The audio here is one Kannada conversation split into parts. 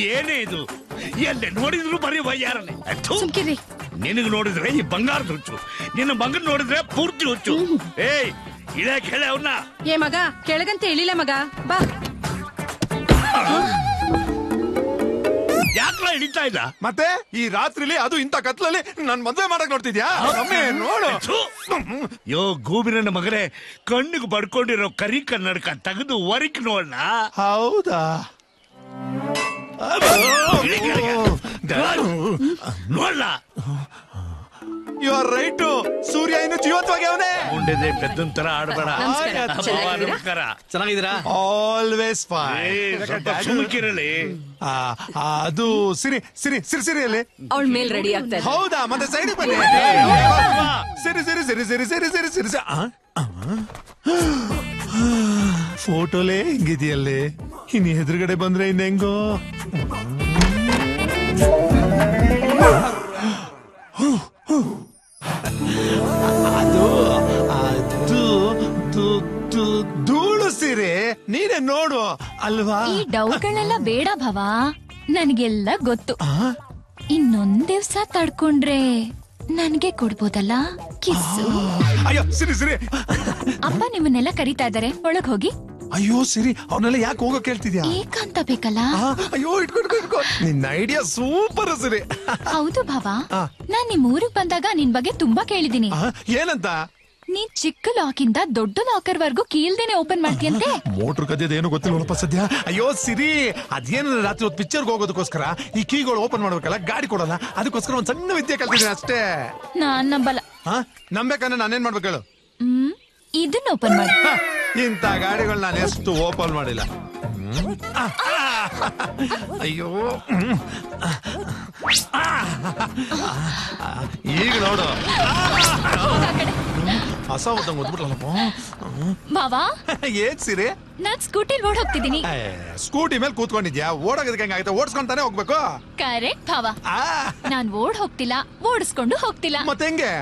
ಏನೇ ಇದು ಎಲ್ಲೇ ನೋಡಿದ್ರು ಬರೀ ವಯ್ಯಾರನೆ. ನಿನಗೆ ನೋಡಿದ್ರೆ ಈ ಬಂಗಾರದ ಹುಚ್ಚು, ನಿನ್ನ ಮಗನ್ ನೋಡಿದ್ರೆ ಪೂರ್ತಿ ಹುಚ್ಚು. ಏಯ್ ಇಳ ಕೆಳ ಅವನ್ನ. ಏ ಮಗ ಕೆಳಗಂತ ಹೇಳಿಲ್ಲ ಮಗ, ಬಾ. ಯಾಕ್ಲ ಹಿಡಿತಾ ಇಲ್ಲ ಮತ್ತೆ ಈ ರಾತ್ರಿಲಿ ಅದು ಇಂತ ಕತ್ಲಲ್ಲಿ ನನ್ ಮದ್ವೆ ಮಾಡಕ್ ನೋಡ್ತಿದ್ಯಾ? ನೋಡು ಯೋ ಗೂಬಿನ ಮಗನೇ, ಕಣ್ಣಿಗೆ ಬಡ್ಕೊಂಡಿರೋ ಕರಿ ಕನ್ನಡಕ ತೆಗೆದು ವರಿಕ್ ನೋಡ್ಲ. ಹೌದಾ? ನೋಡ್ಲ. You are right. ಸೂರ್ಯ ಇನ್ನು ಜೀವಂತವಾಗಿ ಅವನೇ. ಮುಂದೆ ಪೆದ್ದನ್ ತರ ಆಡಬೇಡ. ನಮಸ್ಕಾರ. ಚೆನ್ನಾಗಿದ್ದೀರಾ? Always fine. ಸುಮ್ಕಿರಲಿ. ಅದು ಸಿರಿ ಸಿರಿ ಸಿರಿ ಸಿರಿಯಲ್ಲಿ ಅವಳ ಮೇಲ್ ರೆಡಿ ಆಗ್ತಾ. ಹೌದಾ? ಮತ್ತೆ ಸೈಡ್ ಬನ್ನಿ. ಸಿರಿ ಸಿರಿ ಸಿರಿ ಸಿರಿ ಸಿರಿ ಸಿರಿ ಸಿರಿ ಸಿರಿ. ಫೋಟೋಲೇ ಹಿಂಗಿದೆಯಲ್ಲೇ, ಇನ್ನು ಎದುರುಗಡೆ ಬಂದ್ರೆ ಇನ್ ಹೆಂಗೋ. ಅದು ಅದು ಧೂಳು ಸೀರೆ, ನೀನೇ ನೋಡು ಅಲ್ವಾ? ಈ ಡೌಟ್ಗಳೆಲ್ಲ ಬೇಡ ಭವ, ನನ್ಗೆಲ್ಲ ಗೊತ್ತು. ಇನ್ನೊಂದ್ ದಿವ್ಸ ತಡ್ಕೊಂಡ್ರೆ ನನ್ಗೆ ಕೊಡ್ಬೋದಲ್ಲ ಕಿಸ್ಸು. ಅಯ್ಯೋ ಸಿರಿ ಸಿರಿ, ಅಪ್ಪ ನಿಮ್ಮನ್ನೆಲ್ಲ ಕರೀತಾ ಇದಾರೆ, ಒಳಗ್ ಹೋಗಿ. ಅಯ್ಯೋ ಸಿರಿ, ಅವನ್ನೆಲ್ಲ ಯಾಕೆ ಹೋಗೋ ಕೇಳ್ತಿದ್ಯಾ? ಏಕಾಂತ ಬೇಕಲ್ಲ. ಅಯ್ಯೋ ಇಟ್ಕೊಂಡು ನಿನ್ನ ಐಡಿಯಾ ಸೂಪರ್ ಸಿರಿ. ಹೌದು ಭಾವ, ನಾನ್ ನಿಮ್ ಊರಿಗೆ ಬಂದಾಗ ನಿನ್ ಬಗ್ಗೆ ತುಂಬಾ ಕೇಳಿದೀನಿ. ಏನಂತ? ನೀನ್ ಚಿಕ್ಕ ಲಾಕ್ ಇಂದ ದೊಡ್ಡ ಲಾಕರ್ ವರ್ಗೂ ಕೀಲ್ದೇನೆ ಓಪನ್ ಮಾಡ್ತೀಯಂತೆ. ಮೋಟರ್ ಕದ್ಯದ ಏನು ಗೊತ್ತಿಲ್ಲ ಸದ್ಯ. ಅಯ್ಯೋ ಸಿರಿ, ಅದೇನ ರಾತ್ರಿ ಹೊತ್ತು ಪಿಕ್ಚರ್ಗೆ ಹೋಗೋದಕ್ಕೋಸ್ಕರ ಈ ಕೀಗಳು ಓಪನ್ ಮಾಡ್ಬೇಕಲ್ಲ, ಗಾಡಿ ಕೊಡಲ್ಲ, ಅದಕ್ಕೋಸ್ಕರ ಒಂದ್ ಸಣ್ಣ ವಿದ್ಯೆ ಕಲ್ತಿದ್ದೀನಿ ಅಷ್ಟೇ. ನಾನ್ ನಂಬಲ್ಲ. ನಂಬೇಕಂದ್ರೆ ನಾನೇನ್ ಮಾಡ್ಬೇಕು ಹೇಳು? ಇದನ್ನ ಓಪನ್ ಮಾಡಿ. ಇಂತ ಗಾಡಿಗಳು ನಾನು ಎಷ್ಟು ಓಪನ್ ಮಾಡಿಲ್ಲ. ಅಯ್ಯೋ ಈಗ ನೋಡು, ಹೊಸ ಓದಂಗ್ ಓದ್ಬಿಟ್ಲಲ್ಲಪ್ಪ. ಬಾವಾ ಏನ್ ಸಿರಿ? ನಾನ್ ಸ್ಕೂಟಿಲ್ ಓಡ್ ಹೋಗ್ತಿದ್ದೀನಿ. ಸ್ಕೂಟಿ ಮೇಲೆ ಕೂತ್ಕೊಂಡಿದ್ಯಾ? ಓಡೋದಕ್ಕೆ ಹೆಂಗಾಯ್ತು? ಓಡಿಸ್ಕೊಂತಾನೆ ಹೋಗ್ಬೇಕು. ಕರೆಕ್ಟ್ ಭಾವ. ನಾನ್ ಓಡ್ ಹೋಗ್ತಿಲ್ಲ, ಓಡಿಸ್ಕೊಂಡು ಹೋಗ್ತಿಲ್ಲ. ಮತ್ತೆ ಹೆಂಗೆ?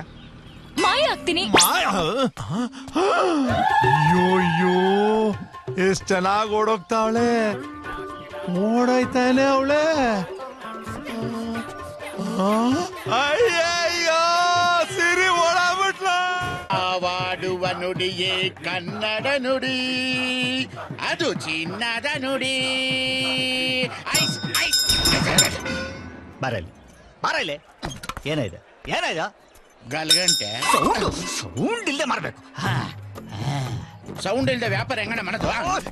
ಮಾಯ ಆಗ್ತೀನಿ. ಅಯ್ಯೋ ಎಷ್ಟ್ ಚೆನ್ನಾಗ್ ಓಡೋಗ್ತಾವಳೆ. ಓಡಾಯ್ತಾನೆ ಅವಳೆ. ಅಯ್ಯಯ್ಯೋ ಸಿರಿ ಓಡಾಬಿಟ್ಲ. ಆವಾಡುವ ನುಡಿಯೇ ಕನ್ನಡ ನುಡಿ, ಅದು ಚಿನ್ನದ ನುಡಿ. ಬರಲಿ ಬರಲಿ. ಏನಾಯ್ತು ಏನಾಯ್ತು? ಗಲ್ಗಂಟೆ ಸೌಂಡ್ ಇಲ್ಲದೆ ಮಾಡ್ಬೇಕು. ಸೌಂಡ್ ಇಲ್ಲದೆ ವ್ಯಾಪಾರ ಹೆಂಗಣ ಮಾಡೋದು?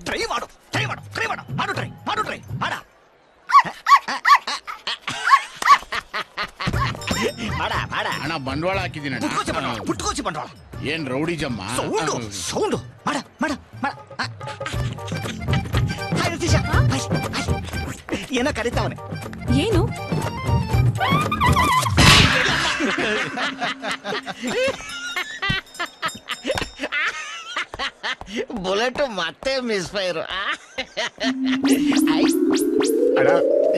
ಟ್ರೈ ಮಾಡು ಟ್ರೈ ಮಾಡು ಟ್ರೈ ಮಾಡು ಮಾಡು ಟ್ರೈ ಮಾಡು ಟ್ರೈ ಮಾಡ ಮಾಡ ಮಾಡ. ಹಣ ಬಂಡವಾಳ ಹಾಕಿದ್ದೀನಿ. ಪುಟ್ಕೋಚಿ ಬಂಡವಾಳ. ಏನ್ ರೌಡಿ ಜಮ್ಮ? ಸೌಂಡು ಸೌಂಡು ಮಾಡ ಮಾಡ ಮಾಡ. ಏನೋ ಕರೀತಾವನೆ. ಏನು? ಬುಲೆಟ್ ಮತ್ತೆ ಮಿಸ್ ಫೈರ್. ಅಣ್ಣ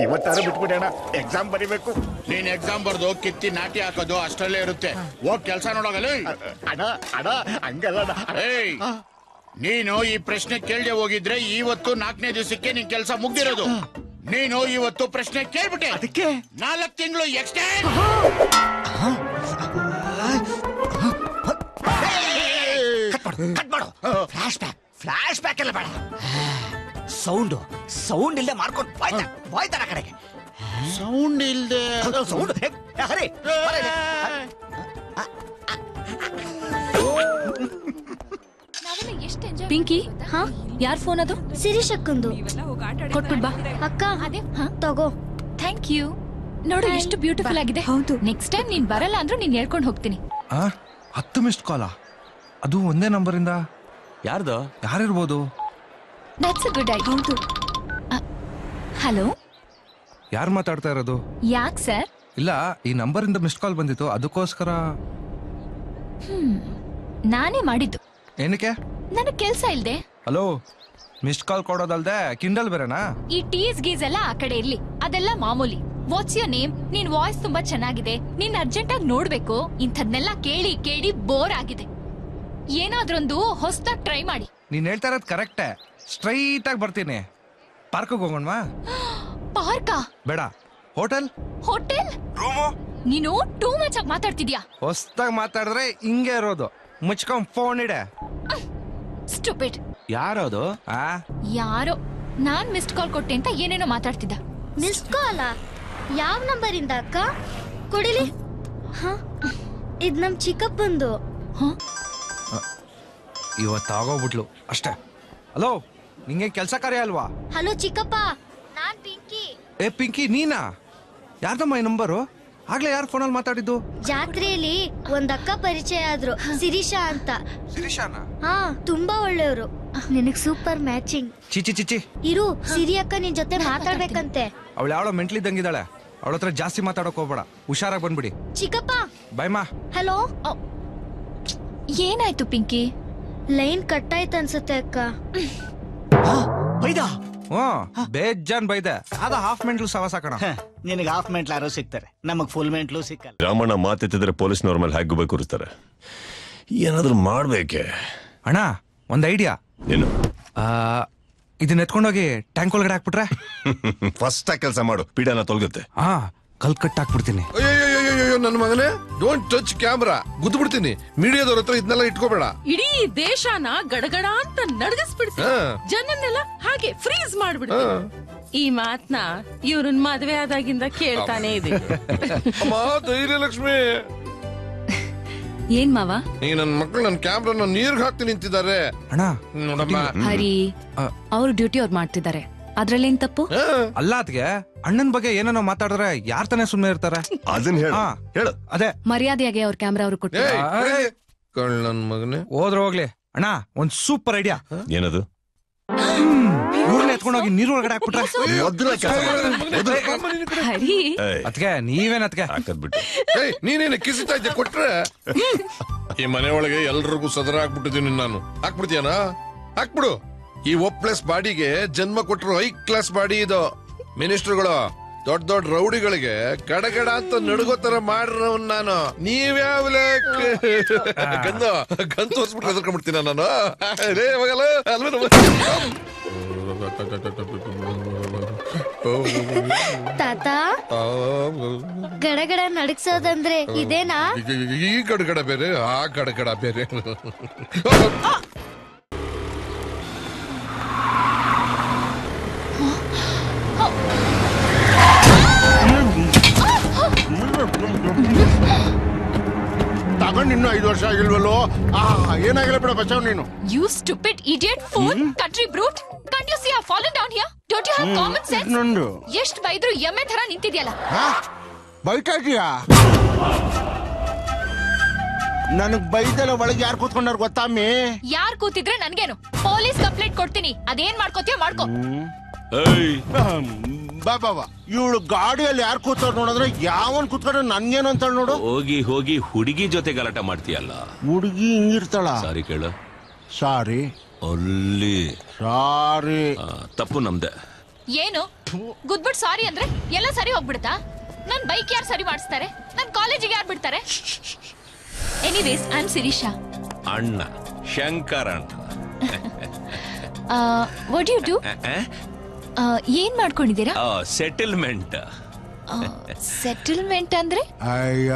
ಇವತ್ತಾರು ಬಿಟ್ಬಿಡಿ ಅಣ್ಣ, ಎಕ್ಸಾಮ್ ಬರಿಬೇಕು. ನೀನ್ ಎಕ್ಸಾಮ್ ಬರ್ದು ಕಿತ್ತಿ ನಾಟಿ ಹಾಕೋದು ಅಷ್ಟರಲ್ಲೇ ಇರುತ್ತೆ. ಹೋಗ್ ಕೆಲ್ಸ ನೋಡೋಗಲ್ಲ. ಅಣ್ಣ ಅಣ್ಣ ಹಂಗಲ್ಲ. ಏಯ್ ನೀನು ಈ ಪ್ರಶ್ನೆ ಕೇಳದೆ ಹೋಗಿದ್ರೆ ಇವತ್ತು 4ನೇ ದಿವಸಕ್ಕೆ ನಿನ್ ಕೆಲ್ಸ ಮುಗ್ದಿರೋದು. ನೀನು ಇವತ್ತು ಪ್ರಶ್ನೆ ಕೇಳ್ಬಿಟ್ಟೆ, ಅದಕ್ಕೆ 4 ತಿಂಗಳು ಎಕ್ಸ್ಟೆಂಡ್. ಕಟ್ ಮಾಡು. ಫ್ಲಾಶ್ ಬ್ಯಾಕ್ ಫ್ಲಾಶ್ ಬ್ಯಾಕ್ ಎಲ್ಲ ಬೇಡ. ಸೌಂಡು ಸೌಂಡ್ ಇಲ್ಲದೆ ಮಾಡ್ಕೊಂಡು ಬಾಯ್ತಾರ ಕಡೆಗೆ. ಸೌಂಡ್ ಇಲ್ದೆ ಸೌಂಡ್ ಹರೇ. ಪಿಂಕಿ, ಹಾ ಯಾರ್ ಫೋನ್ ಅದು? ಶಿರೀಶ್ ಅಕ್ಕಂದು. ಕೊಟ್ಬಿಡ್ ಬಾ. ಅಕ್ಕ ಅದೇ ತಗೋ. Thank you. ನೋಡು ಎಷ್ಟು ಬ್ಯೂಟಿಫುಲ್ ಆಗಿದೆ. ಹೌದು. ನೆಕ್ಸ್ಟ್ ಟೈಮ್ ನೀನ್ ಬರಲ್ಲ ಅಂದ್ರೂ ನೀನ್ ಹೇಳ್ಕೊಂಡು ಹೋಗ್ತೀನಿ. 10 ಮಿಸ್ಡ್ ಕಾಲಾ? ಅದು ಒಂದೇ ನಂಬರಿಂದ? ಯಾರ್ದು? ಯಾರಿರ್ಬೋದು? That's a good idea. ಹೌದು. ಹಲೋ, ಯಾರು ಮಾತಾಡ್ತಾ ಇರೋದು? ಯಾಕ್ ಸರ್? ಇಲ್ಲ, ಈ ನಂಬರಿಂದ ಮಿಸ್ಡ್ ಕಾಲ್ ಬಂದಿತ್ತು, ಅದಕ್ಕೋಸ್ಕರ. ನಾನೇ ಮಾಡಿದ್ದು. ಏನಕ್ಕೆ? ನನಗ್ ಕೆಲ್ಸ ಇಲ್ದೆ. ಹಲೋ, ಮಿಸ್ಡ್ ಕಾಲ್ ಕೊಡೋದಲ್ದೆ ಕಿಂಡಲ್ ಬೇರೆನಾ? ಈ ಟೀಸ್ ಗೀಸ್ ಎಲ್ಲ ಆ ಕಡೆ ಇರ್ಲಿ, ಅದೆಲ್ಲ ಮಾಮೂಲಿ. What's your name? ನಿನ್ ವಾಯ್ಸ್ ತುಂಬಾ ಚೆನ್ನಾಗಿದೆ, ನೀನ್ ಅರ್ಜೆಂಟ್ ಆಗಿ ನೋಡ್ಬೇಕು. ಇಂಥದ್ನೆಲ್ಲ ಕೇಳಿ ಕೇಳಿ ಬೋರ್ ಆಗಿದೆ. ಏನಾದ್ರೊಂದು ಹೊಸದಾಗಿ ಟ್ರೈ ಮಾಡಿ. ನೀನ್ ಹೇಳ್ತಾ ಇರೋದು ಕರೆಕ್ಟೇ. ಸ್ಟ್ರೈಟ್ ಆಗಿ ಬರ್ತೀನಿ. ಪಾರ್ಕ್ಗೆ ಹೋಗೋಣವಾ? ಪಾರ್ಕಾ? ಬೇಡ, ಹೋಟೆಲ್. ಹೋಟೆಲ್? ರೂಮು? ನೀನು ಟೂ ಮಚ್ ಆಗಿ ಮಾತಾಡ್ತಿದ್ಯಾ. ಹೊಸ್ದಾಗಿ ಮಾತಾಡಿದ್ರೆ ಹಿಂಗೆ ಇರೋದು. ಮುಚ್ಕೊಂಡ್ ಫೋನ್ ಇಡೆ. ಸ್ಟುಪಿಡ್. ಯಾರೋದು? ಯಾರೋ ನಾನ್ ಮಿಸ್ಡ್ ಕಾಲ್ ಕೊಟ್ಟೆ ಅಂತ ಏನೇನೋ ಮಾತಾಡ್ತಿದ್ದ. Missed call? ಯಾವ ನಂಬರಿಂದ ಅಕ್ಕ? ಕೊಡಿಲಿ. ಇದ್ ನಮ್ ಚಿಕ್ಕಪ್ಪಂದು. ಇವತ್ತಾಗೋಗ್ಬಿಟ್ಲು ಅಷ್ಟೇ. ಹಲೋ, ನಿಂಗೆ ಕೆಲಸ ಕಾರ್ಯ ಅಲ್ವಾ? ಹಲೋ ಚಿಕ್ಕಪ್ಪ, ನಾನ್ ಪಿಂಕಿ. ಏ ಪಿಂಕಿ, ನೀನಾ? ಯಾರ್ದಮ್ಮ ಈ ನಂಬರು? ಆಗ್ಲೇ ಯಾರು ಫೋನಲ್ಲಿ ಮಾತಾಡಿದ್ದು? ಜಾತ್ರೆಯಲ್ಲಿ ಒಂದ್ ಅಕ್ಕ ಪರಿಚಯ ಆದ್ರು, ಶಿರೀಷಾ ಅಂತ. ಶಿರೀಷಾನ? ಹಾ, ತುಂಬಾ ಒಳ್ಳೆಯವರು. ನಿನಗ್ ಸೂಪರ್ ಮ್ಯಾಚಿಂಗ್. ಚಿಚಿ ಚಿಚಿ. ಇರು, ಸಿರಿ ಅಕ್ಕ ನಿನ್ ಜೊತೆ ಮಾತಾಡ್ಬೇಕಂತೆ. ಅವಳು ಯಾವಳೋ ಮೆಂಟ್ಲಿದ್ದಂಗಿದ್ದಾಳೆ. ಅವಳ ಹತ್ರ ಜಾಸ್ತಿ ಮಾತಾಡಕ್ ಹೋಗ್ಬೇಡ. ಹುಷಾರಾಗಿ ಬಂದ್ಬಿಡಿ. ಚಿಕ್ಕಪ್ಪ. ಬಾಯ್ಮಾ. ಹಲೋ. ಏನಾಯ್ತು ಪಿಂಕಿ? ಲೈನ್ ಕಟ್ ಆಯ್ತು ಅನ್ಸುತ್ತೆ ಅಕ್ಕ. ಬೈದಾ? ಬೇಜಾನ್ ಬೈದೆ. ಅದ ಹಾಫ್ ಮೆಂಟ್ಲು ಸವಾಸ ಕಣ. ನಿನಗೆ ಹಾಫ್ ಮೆಂಟ್ಲು ಯಾರೋ ಸಿಗ್ತಾರೆ, ನಮಗ್ ಫುಲ್ ಮೆಂಟ್ಲು ಸಿಕ್ಕಲ್ಲ. ರಾಮಣ್ಣ ಮಾತೆತ್ತಿದ್ರೆ ಪೊಲೀಸ್ನವ್ರ ಮೇಲೆ ಹ್ಯಾಗ್ ಗುಬೆ ಕೂರಿಸ್ತಾರೆ. ಏನಾದ್ರೂ ಮಾಡ್ಬೇಕೆ? ಅಣ್ಣ, ಒಂದ್ ಐಡಿಯಾ. ಏನು? ಇದನ್ನ ಎತ್ಕೊಂಡೋಗಿ ಟ್ಯಾಂಕ್ ಒಳಗಡೆ ಹಾಕ್ಬಿಟ್ರೆ? ಫಸ್ಟ್ ಕೆಲಸ ಮಾಡು, ಪೀಡನ ತೊಲಗುತ್ತೆ. ಕಲ್ ಕಟ್ ಹಾಕ್ಬಿಡ್ತೀನಿ. ಅಯ್ಯೋ ನನ್ನ ಮಗನೇ, ಡೋಂಟ್ ಟಚ್ ಕ್ಯಾಮ್ರಾ, ಗುದ್ದು ಬಿಡ್ತೀನಿ. ಮೀಡಿಯಾದವ್ರ ಹತ್ರ ಇದನ್ನೆಲ್ಲ ಇಟ್ಕೋಬೇಡ. ಇಡೀ ದೇಶನ ಗಡಗಡ ಅಂತ ನಡಗಿಸ್ಬಿಡ್ತೀನಿ. ಜನನ್ನೆಲ್ಲ ಹಾಗೆ ಫ್ರೀಸ್ ಮಾಡ್ಬಿಡ್ತೀನಿ. ಈ ಮಾತ್ನ ಇವ್ರನ್ ಮದ್ವೆ ಆದಾಗಿಂದ ಕೇಳ್ತಾನೆ ಇದೆ. ಅಮ್ಮ ಧೈರ್ಯ ಲಕ್ಷ್ಮಿ. ಏನ್ ಮಾವ? ಈ ನನ್ ಮಕ್ಳು ನನ್ ಕ್ಯಾಮ್ರಾನ ನೀರ್ಗ್ ಹಾಕ್ತಿ ನಿಂತಿದ್ದಾರೆ. ಅಣ್ಣ ನೋಡಮ್ಮ, ಹರಿ ಅವ್ರ ಡ್ಯೂಟಿ ಅವ್ರು ಮಾಡ್ತಿದ್ದಾರೆ, ಅದ್ರಲ್ಲೇನ್ ತಪ್ಪು? ಅಲ್ಲ ಅದ್ಗೆ ಅಣ್ಣನ್ ಬಗ್ಗೆ ಏನೇನೋ ಮಾತಾಡಿದ್ರೆ ಯಾರ್ ತಾನೇ ಸುಮ್ನೆ ಇರ್ತಾರೆ? ಅದನ್ನ ಹೇಳು. ಅದೇ ಮರ್ಯಾದೆಯಾಗಿ ಅವ್ರ ಕ್ಯಾಮ್ರಾ ಅವ್ರು ಕೊಟ್ಟು. ನನ್ ಮಗನೇ, ಹೋದ್ರೆ ಹೋಗ್ಲಿ. ಅಣ್ಣ, ಒಂದ್ ಸೂಪರ್ ಐಡಿಯಾ. ಏನದು? ಇವ್ರನ್ನ ಎತ್ಕೊಂಡೋಗಿ ನೀರ್ ಒಳಗಡೆ ಹಾಕ್ಬಿಟ್ರೆ? ಹರಿ ಅದ್ಕೆ ನೀವೇನ್ ಅದ್ಕೆ ಹಾಕದ್ಬಿಟ್ಟು ನೀನೇನು ಕಿಸಿತಾ ಇದ್ದೆ ಕೊಟ್ರೆ? ಈ ಮನೆ ಒಳಗೆ ಎಲ್ರಿಗೂ ಸದರ ಹಾಕ್ಬಿಟ್ಟಿದ್ದೀನಿ ನಾನು. ಹಾಕ್ಬಿಡ್ತೀಯನ? ಹಾಕ್ಬಿಡು. ಈ ಒಪ್ಲೆಸ್ ಬಾಡಿಗೆ ಜನ್ಮ ಕೊಟ್ಟರು ಹೈ ಕ್ಲಾಸ್ ಬಾಡಿ ಇದು. ಮಿನಿಸ್ಟರ್ಗಳು ದೊಡ್ಡ ದೊಡ್ಡ ರೌಡಿಗಳಿಗೆ ಗಡಗಡ ಅಂತ ನಡುಗೋತರ ಮಾಡ್ರವ್ ನಾನು. ನೀವ್ಯಾವ ಗಂದು ತೋರ್ಸ್ಬಿಟ್ರೆ ಎದ್ಕೊಂಡ್ಬಿಡ್ತೀನ ನಾನು. ರೇ ಮಗಲ ತಾತ, ಗಡಗಡ ನಡಗ್ಸೋದಂದ್ರೆ ಇದೇನಾ? ಈ ಗಡಗಡ ಬೇರೆ, ಆ ಗಡಗಡ ಬೇರೆ. ತಗೊಂಡ್ ಇನ್ನು 5 ವರ್ಷ ಆಗಿಲ್ವಲ್ಲೋ? ಏನಾಗಿಲ್ಲ ಬಿಡ ಬಚಾವ್ ನೀನು. You stupid idiot fool, country brute. Can't you see I've fallen down here? Don't you have common sense? ಎಷ್ಟ್ ಬೈದ್ರು ಎಮ್ಮೆ ತರ ನಿಂತಿದ್ಯಲ್ಲ. ಬೈತಾ ಇದೀಯಾ? ನನಗ್ ಬೈದೆಲ್ಲ ಒಳಗೆ ಯಾರು ಕೂತ್ಕೊಂಡಾರ ಗೊತ್ತಾಮಿ? ಯಾರ್ ಕೂತಿದ್ರೆ ನನ್ಗೇನು? ಪೊಲೀಸ್ ಕಂಪ್ಲೇಂಟ್ ಕೊಡ್ತೀನಿ, ಅದೇನ್ ಮಾಡ್ಕೋತೀಯ ಮಾಡ್ಕೋ. ಬಾಬಾ, ಇವಳು ಗಾಡಿಯಲ್ಲಿ ಯಾರು ಕೂತವ್ರು ನೋಡಿದ್ರೆ ಯಾವನ್ ಕೂತ್ಕೊಂಡ್ರೆ ನನ್ಗೇನು ಅಂತ ನೋಡು. ಹೋಗಿ ಹೋಗಿ ಹುಡುಗಿ ಜೊತೆ ಗಲಾಟ ಮಾಡ್ತೀಯಲ್ಲ. ಹುಡುಗಿ ಹಿಂಗಿರ್ತಾಳ? ಸಾರಿ ಕೇಳು. ಸಾರಿ ಅಲ್ಲಿ ಸಾರಿ. ತಪ್ಪು ನಮ್ದೆ. ಏನು ಗುದ್ಬಿಟ್ ಸಾರಿ ಅಂದ್ರೆ ಎಲ್ಲ ಸರಿ ಹೋಗ್ಬಿಡ್ತಾ? ನನ್ ಬೈಕ್ ಯಾರು ಸರಿ ಮಾಡಿಸ್ತಾರೆ? ನನ್ ಕಾಲೇಜಿಗೆ ಯಾರು ಬಿಡ್ತಾರೆ? Anyways, I am Shirisha. ಅಣ್ಣ ಶಂಕರ ಅಣ್ಣ. What you do? ಏನ್ ಮಾಡ್ಕೊಂಡಿದ್ದೀರಾ? ಸೆಟಲ್ಮೆಂಟ್. ಸೆಟಲ್ಮೆಂಟ್ ಅಂದ್ರೆ?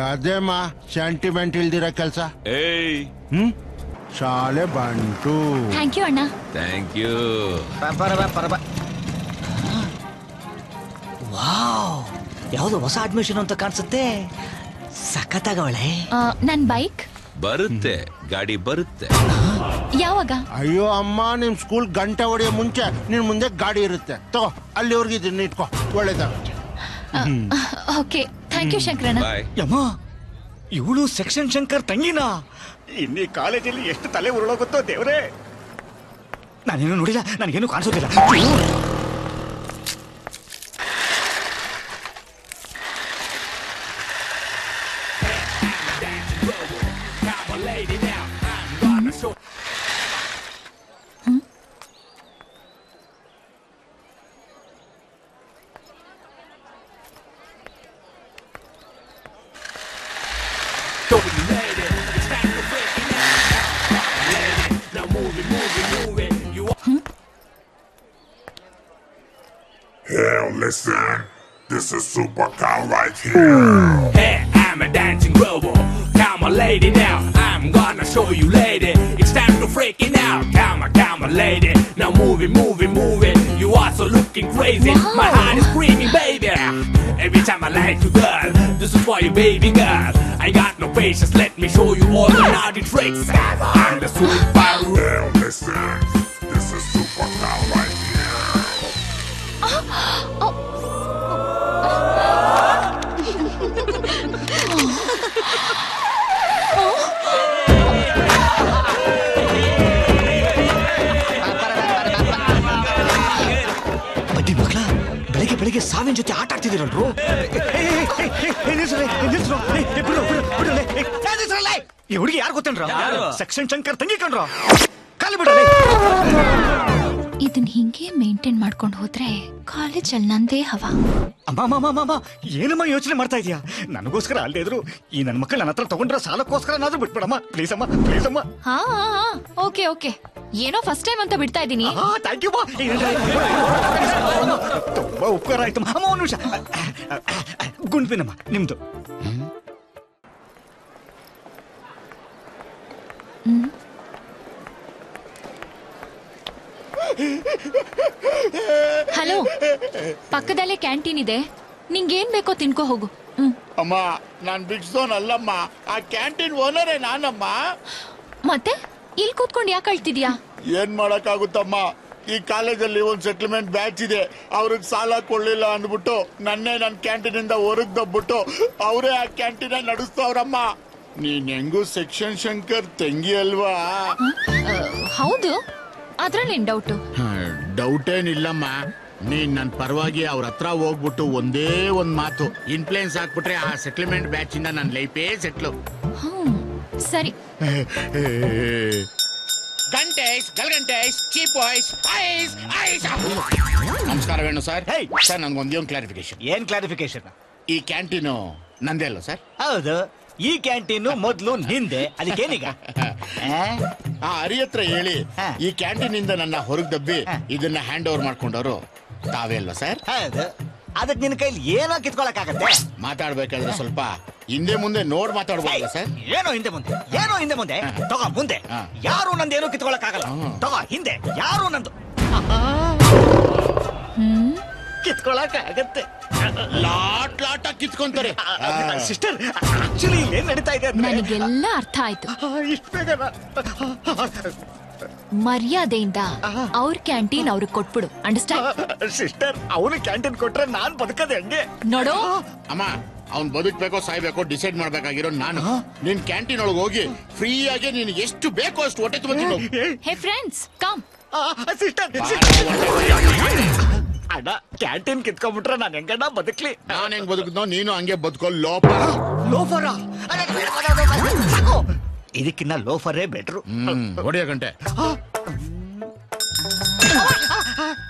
ಅದೇಮ್ಮ, ಸೆಂಟಿಮೆಂಟ್ ಇಲ್ದಿರ ಕೆಲ್ಸ. ಶಾಲೆ ಬಂಟು. ಥ್ಯಾಂಕ್ ಯು ಅಣ್ಣ. Thank you. ವಾವ್, ಯಾವ್ದು ಹೊಸ ಅಡ್ಮಿಷನ್ ಅಂತ ಕಾಣಿಸುತ್ತೆ. ಸಖತ್ತಾಗವಳೆ. ನನ್ ಬೈಕ್ ಬರುತ್ತೆ, ಗಾಡಿ ಬರುತ್ತೆ. ಯಾವಾಗ? ಅಯ್ಯೋ ಅಮ್ಮ, ನಿಮ್ ಸ್ಕೂಲ್ ಗಂಟೆ ಹೊಡೆಯೋ ಮುಂಚೆ ನಿನ್ ಮುಂದೆ ಗಾಡಿ ಇರುತ್ತೆ. ತಗೋ, ಅಲ್ಲಿವರೆಗೆ ಇದನ್ನ ಇಟ್ಕೋ, ಒಳ್ಳೇದಾಗುತ್ತೆ. ಓಕೆ, ಥ್ಯಾಂಕ್ ಯು ಶಂಕರಣ್ಣ. ಯಮ್ಮ, ಇವಳು ಸೆಕ್ಷನ್ ಶಂಕರ್ ತಂಗಿನಾ? ಇನ್ನೀ ಕಾಲೇಜಲ್ಲಿ ಎಷ್ಟು ತಲೆ ಉರುಳೋಗುತ್ತೋ ದೇವ್ರೆ. ನಾನೇನು ನೋಡಿಲ್ಲ, ನನಗೇನು ಕಾಣಿಸೋದಿಲ್ಲ. listen. This is super cow right here. Hey, I'm a dancing robot. Come on, lady, now. I'm gonna show you, lady. It's time to freak it out. Come on, lady. Now move it, move it, move it. You are so looking crazy. Wow. My heart is screaming, baby. Every time I like you, girl. This is for you, baby girl. I got no patience. Let me show you all the naughty tricks. I'm the super. Now listen. This is super cow right here. ಬಡ್ಡಿ ಮಕ್ಕಳ ಬೆಳಿಗ್ಗೆ ಬೆಳಿಗ್ಗೆ ಸಾವಿನ ಜೊತೆ ಆಟ ಆಡ್ತಿದ್ದೀರಲ್ರು. ಈ ಹುಡುಗಿ ಯಾರು ಗೊತ್ತೇನ್ರ? ಸೆಕ್ಷನ್ ಶಂಕರ್ ತಂಗಿ ಕಣ್ರ. ಕಾಲು ಬಿಡ್ರಿ. ಇದನ್ ಹಿಂಗೆ ಮೇಂಟೈನ್ ಮಾಡ್ಕೊಂಡು ಹೋದ್ರೆ ಕಾಲೇಜಲ್ಲಿ ನಂದೇ ಹವಾ. ಅಮ್ಮ ಏನಮ್ಮ ಯೋಚನೆ ಮಾಡ್ತಾ ಇದೀಯಾ? ನನಗೋಸ್ಕರ ಅಲ್ಲದೆ ಇದ್ರು ಈ ನನ್ನ ಮಕ್ಕಳು ನನ್ನ ಹತ್ರ ತಗೊಂಡ್ರ ಸಾಲಕ್ಕೋಸ್ಕರ ನಾದ್ರೂ ಬಿಟ್ಬಿಡಮ್ಮ. ಪ್ಲೀಸ್ ಅಮ್ಮ, ಪ್ಲೀಸ್ ಅಮ್ಮ. ಹಾ ಓಕೆ ಓಕೆ. ಏನೋ ಫಸ್ಟ್ ಟೈಮ್ ಅಂತ ಬಿಡ್ತಾ ಇದ್ದೀನಿ. Thank you. ತುಂಬಾ ಉಪಕಾರ ಆಯ್ತು ಅಮ್ಮ. ಒಂದು ನಿಮಿಷ. ಗುಂಡ್ಪಿನಮ್ಮ ನಿಮ್ದು. ಹಲೋ, ಪಕ್ಕದಲ್ಲೇ ಕ್ಯಾಂಟೀನ್ ಇದೆ, ನಿಂಗೇನ್ ಬೇಕೋ ತಿನ್ಕೋ ಹೋಗು. ಅಮ್ಮ ನಾನ್ ಬಿಡ್ಸೋನ್ ಅಲ್ಲಮ್ಮ, ಆ ಕ್ಯಾಂಟೀನ್ ಓನರೇ ನಾನಮ್ಮ. ಮತ್ತೆ ಇಲ್ಲಿ ಕೂತ್ಕೊಂಡು ಯಾಕೆ ಅಳ್ತಿದ್ಯಾ? ಏನ್ ಮಾಡಕ್ಕಾಗುತ್ತಮ್ಮ, ಈ ಕಾಲೇಜಲ್ಲಿ ಒಂದ್ ಸೆಟ್ಲ್ಮೆಂಟ್ ಬ್ಯಾಚ್ ಇದೆ, ಅವ್ರಿಗೆ ಸಾಲ ಕೊಡ್ಲಿಲ್ಲ ಅಂದ್ಬಿಟ್ಟು ನನ್ನೇ ನನ್ ಕ್ಯಾಂಟೀನ್ ಇಂದ ಹೊರಗ್ ದಬ್ಬಿಟ್ಟು ಅವರೇ ಆ ಕ್ಯಾಂಟೀನ್ ನಡೆಸ್ತವ್ರಮ್ಮ. ನೀನ್ ಹೆಂಗೂ ಸೆಕ್ಷನ್ ಶಂಕರ್ ತಂಗಿ ಅಲ್ವಾ? ಹೌದು, ಅದ್ರಲ್ಲೇನ್ ಡೌಟು? ಡೌಟ್ ಏನಿಲ್ಲಮ್ಮ. ನೀನ್ ನನ್ ಪರವಾಗಿ ಅವ್ರ ಹತ್ರ ಹೋಗ್ಬಿಟ್ಟು ಒಂದೇ ಒಂದ್ ಮಾತು ಇನ್ಫ್ಲೂಯೆನ್ಸ್ ಹಾಕ್ಬಿಟ್ರೆ ಆ ಸೆಟ್ಲ್ಮೆಂಟ್ ಬ್ಯಾಚ್ ಇಂದ ನನ್ ಲೈಫೇ ಸೆಟ್ಲು. ಸರಿ. ಗಂಟೇಶ್ ಗಲ್ಗಂಟೇಶ್ ಚೀಪ್ ವಾಯ್ಸ್ ಐಸ್ ಐಸ್. ನಮಸ್ಕಾರ ವೇಣು ಸರ್. ಸರ್ ನನ್ಗೊಂದೇ ಒಂದು ಕ್ಲಾರಿಫಿಕೇಶನ್. ಏನ್ ಕ್ಲಾರಿಫಿಕೇಶನ್? ಈ ಕ್ಯಾಂಟೀನು ನಂದೇ ಅಲ್ಲ ಸರ್? ಹೌದು, ಈ ಕ್ಯಾಂಟೀನು ಮೊದ್ಲು ನಿಂದೆ, ಅದಕ್ಕೇನೀಗ? ಆ ಹರಿ ಹತ್ರ ಹೇಳಿ ಈ ಕ್ಯಾಂಟೀನ್ ಇಂದ ನನ್ನ ಹೊರಗ್ ದಬ್ಬಿ ಇದನ್ನ ಹ್ಯಾಂಡ್ ಓವರ್ ಮಾಡ್ಕೊಂಡವ್ರು ತಾವೇ ಅಲ್ವಾ ಸರ್? ಹೌದು. ಅದಕ್ಕೆ ನಿನ್ನ ಕೈಲಿ ಏನೋ ಕಿತ್ಕೊಳಕ್ ಆಗತ್ತೆ? ಮಾತಾಡ್ಬೇಕಾದ್ರೆ ಸ್ವಲ್ಪ ಹಿಂದೆ ಮುಂದೆ ನೋಡ್ ಮಾತಾಡ್ಬೋದಲ್ಲ ಸರ್? ಏನೋ ಹಿಂದೆ ಮುಂದೆ, ಏನೋ ಹಿಂದೆ ಮುಂದೆ. ತಗೋ ಮುಂದೆ. ಯಾರು ನಂದೇನೋ ಕಿತ್ಕೊಳಕ್ ಆಗಲ್ಲ. ತಗೋ ಹಿಂದೆ. ಯಾರು ನಂದು ಕಿತ್ಕೊಳಕ್ ಆಗತ್ತೆ. ಲಾಟ್ ಲಾಟ್ ಕಿತ್ಕೊಂತಾರೆ ಸಿಸ್ಟರ್. ಆಕ್ಚುಲಿ ಏನ್ ನಡೀತಾ ಇದೆ ನನಗೆಲ್ಲ ಅರ್ಥ ಆಯ್ತು. ಇಷ್ಟು ಬೇಗ ಮರ್ಯಾದೆಯಿಂದ ಅವ್ರ ಕ್ಯಾಂಟೀನ್ ಅವ್ರಿಗೆ ಕೊಟ್ಬಿಡು. ಅಂಡರ್ಸ್ಟ್ಯಾಂಡ್? ಸಿಸ್ಟರ್, ಅವನು ಕ್ಯಾಂಟೀನ್ ಕೊಟ್ರೆ ನಾನ್ ಬದುಕದೆ ಹಂಗೆ ನೋಡು. ಅಮ್ಮ, ಅವ್ನ್ ಬದುಕ್ಬೇಕೋ ಸಾಯ್ಬೇಕೋ ಡಿಸೈಡ್ ಮಾಡ್ಬೇಕಾಗಿರೋ ನಾನು. ನಿನ್ ಕ್ಯಾಂಟೀನ್ ಒಳಗೆ ಹೋಗಿ ಫ್ರೀ ಆಗಿ ನೀನ್ ಎಷ್ಟು ಬೇಕೋ ಅಷ್ಟು ಹೊಟ್ಟೆ ತುಂಬ. Hey friends, come. ಸಿಸ್ಟರ್, ಅಣ್ಣ ಕ್ಯಾಂಟೀನ್ ಕಿತ್ಕೊಂಡ್ಬಿಟ್ರೆ ನಾನು ಹೆಂಗಣ್ಣ ಬದುಕ್ಲಿ? ನಾನ್ ಹೆಂಗ್ ಬದುಕಿದ್ನೋ ನೀನು ಹಂಗೆ ಬದುಕೋ. ಲೋಫರ. ಲೋಫರ? ಇದಕ್ಕಿನ್ನ ಲೋಫರೇ ಬೆಟ್ರು. ಹೊಡೆಯ ಗಂಟೆ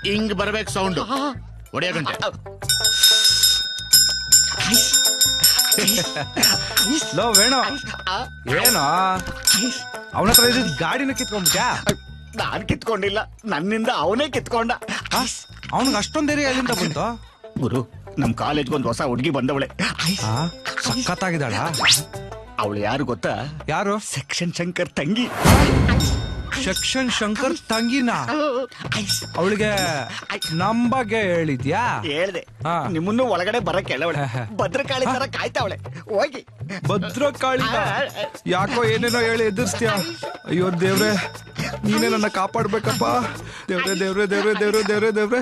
ಹಿಂಗ್ ಬರ್ಬೇಕು ಸೌಂಡ್. ಹೊಡೆಯ ಗಂಟೆ. ಲೋ ವೇಣು, ಏನೋ ಅವನ ಹತ್ರ ಇದ್ದಿದ್ ಗಾಡಿನ ಕಿತ್ಕೊಂಡ್ಬಿಟ್ಯಾ? ನಾನ್ ಕಿತ್ಕೊಂಡಿಲ್ಲ, ನನ್ನಿಂದ ಅವನೇ ಕಿತ್ಕೊಂಡ. ಅವನಿಗೆ ಅಷ್ಟೊಂದ್ ಏರಿಯಾ ಎಲ್ಲಿಂದ ಬಂತು? ಗುರು, ನಮ್ ಕಾಲೇಜ್ಗೆ ಒಂದು ಹೊಸ ಹುಡುಗಿ ಬಂದವಳೆ. ಸಖತ್ತಾಗಿದ್ದಾಳ. ಅವಳು ಯಾರು ಗೊತ್ತಾ? ಯಾರು? ಸೆಕ್ಷನ್ ಶಂಕರ್ ತಂಗಿ. ಸೆಕ್ಷನ್ ಶಂಕರ್ ತಂಗಿನ? ಅವಳಿಗೆ ನಮ್ ಬಗ್ಗೆ ಹೇಳಿದ್ಯಾ? ಹೇಳ್ದೆ. ನಿಮ್ಮನ್ನು ಒಳಗಡೆ ಬರಕ್ ಹೇಳವಳೆ. ಭದ್ರಕಾಳಿ ತರ ಕಾಯ್ತಾವಳೆ. ಹೋಗಿ. ಭದ್ರಕಾಳಿ? ಯಾಕೋ ಏನೇನೋ ಹೇಳಿ ಎದುರಿಸ್ತೀಯ. ಅಯ್ಯೋ ದೇವ್ರೆ, ನೀನೇ ನನ್ನ ಕಾಪಾಡ್ಬೇಕಪ್ಪ. ದೇವ್ರೆ ದೇವ್ರೆ ದೇವ್ರೆ ದೇವ್ರೆ ದೇವ್ರೆ ದೇವ್ರೆ.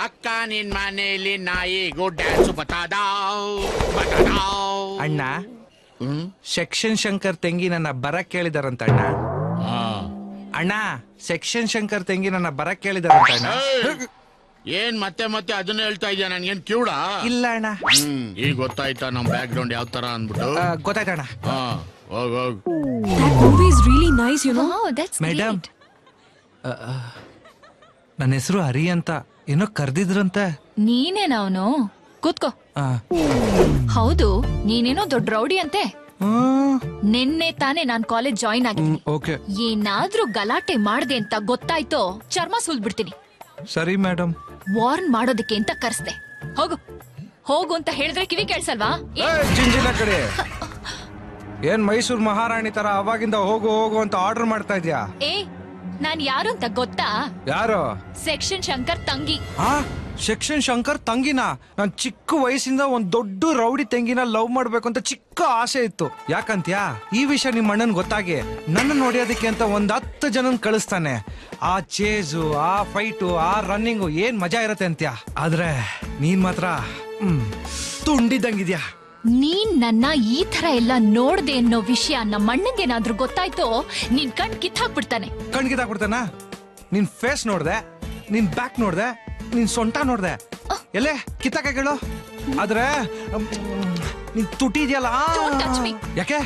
ಅಕ್ಕ ನಿನ್ ಮನೇಲಿ ನಾಯಿಗೂ ಡ್ಯಾನ್ಸು ಬತಾದಾವ್. ಅಣ್ಣ, ಸೆಕ್ಷನ್ ಶಂಕರ್ ತಂಗಿ ನನ್ನ ಬರಕ್ ಕೇಳಿದಾರಂತ ಅಣ್ಣ. ಅಣ್ಣ, ಸೆಕ್ಷನ್ ಶಂಕರ್ ತಂಗಿ ನನ್ನ ಬರಕ್ ಕೇಳಿದಾರಂತ ಅಣ್ಣ. ಏನ್ ಮತ್ತೆ ಮತ್ತೆ ಅದನ್ನ ಹೇಳ್ತಾ ಇದೆಯಾ? ನನ್ಗೇನ್ ಕಿವುಡ? ಇಲ್ಲ ಅಣ್ಣ. ಈಗ ಗೊತ್ತಾಯ್ತಾ ನಮ್ ಬ್ಯಾಕ್ ಗ್ರೌಂಡ್ ಯಾವ ತರ ಅಂದ್ಬಿಟ್ಟು? ಗೊತ್ತಾಯ್ತಣ್ಣ. ಹೋಗ್ ಹೋಗ್. That movie is really nice, you know. Oh, that's madam, great. ನನ್ನ ಹೆಸರು ಹರಿ ಅಂತ ಏನೋ ಕರ್ದಿದ್ರಂತೆ. ನೀನೇನವನು? ಕೂತ್ಕೋ. ಹೌದು, ನೀನೇನೋ ದೊಡ್ಡ ರೌಡಿ ಅಂತೆ. ನಿನ್ನೆ ತಾನೇ ನಾನ್ ಕಾಲೇಜ್ ಜಾಯಿನ್ ಆಗಿದ್ದೀನಿ. ಏನಾದ್ರೂ ಗಲಾಟೆ ಮಾಡ್ದೆ ಅಂತ ಗೊತ್ತಾಯ್ತೋ ಚರ್ಮ ಸುಲ್ಬಿಡ್ತೀನಿ. ಸರಿ ಮೇಡಮ್. ವಾರ್ನ್ ಮಾಡೋದಕ್ಕೆ ಅಂತ ಕರ್ಸ್ದೆ. ಹೋಗು ಹೋಗು ಅಂತ ಹೇಳಿದ್ರೆ ಕಿವಿ ಕೇಳಿಸಲ್ವಾ? ಜಿಂಜಿನ ಕಡೆ ಏನ್ ಮೈಸೂರು ಮಹಾರಾಣಿ ತರ ಅವಾಗಿಂದ ಹೋಗು ಹೋಗು ಅಂತ ಆರ್ಡರ್ ಮಾಡ್ತಾ ಇದ್ಯಾ? ನಾನ್ ಯಾರು ಅಂತ ಗೊತ್ತಾ? ಯಾರು? ಸೆಕ್ಷನ್ ಶಂಕರ್ ತಂಗಿ. ಸೆಕ್ಷನ್ ಶಂಕರ್ ತಂಗಿನ? ನಾನ್ ಚಿಕ್ಕ ವಯಸ್ಸಿಂದ ಒಂದ್ ದೊಡ್ಡ ರೌಡಿ ತಂಗಿನ ಲವ್ ಮಾಡ್ಬೇಕು ಅಂತ ಚಿಕ್ಕ ಆಸೆ ಇತ್ತು. ಯಾಕಂತ್ಯಾ? ಈ ವಿಷಯ ನಿಮ್ ಅಣ್ಣನ್ ಗೊತ್ತಾಗಿ ನನ್ನ ನೋಡಿಯೋದಕ್ಕೆ ಅಂತ 10 ಜನನ್ ಕಳಿಸ್ತಾನೆ. ಆ ಚೇಜು, ಆ ಫೈಟು, ಆ ರನ್ನಿಂಗು ಏನ್ ಮಜಾ ಇರತ್ತೆ ಅಂತ್ಯಾ. ಆದ್ರೆ ನೀನ್ ಮಾತ್ರ ತುಂಡಿದಂಗಿದ್ಯಾ. ನೀನ್ ನನ್ನ ಈ ತರ ಎಲ್ಲ ನೋಡ್ದೆ ಅನ್ನೋ ವಿಷಯ ನಮ್ಮ ಅಣ್ಣಂಗೇನಾದ್ರೂ ಗೊತ್ತಾಯ್ತೋ ನೀನ್ ಕಣ್ ಕಿತ್ತಾಕ್ಬಿಡ್ತಾನೆ. ಕಣ್ ಕಿತ್ತಾಕ್ಬಿಡ್ತಾನ? ನಿನ್ ಫೇಸ್ ನೋಡ್ದೆ, ನಿನ್ ಬ್ಯಾಕ್ ನೋಡ್ದೆ, ನಿನ್ ಸೊಂಟ ನೋಡ್ದೆ, ಎಲ್ಲೇ ಕಿತ್ತಾಕ ಹೇಳು. ಆದ್ರೆ ನಿನ್ ತುಟಿ ಇದೆಯಲ್ಲ, ಯಾಕೆ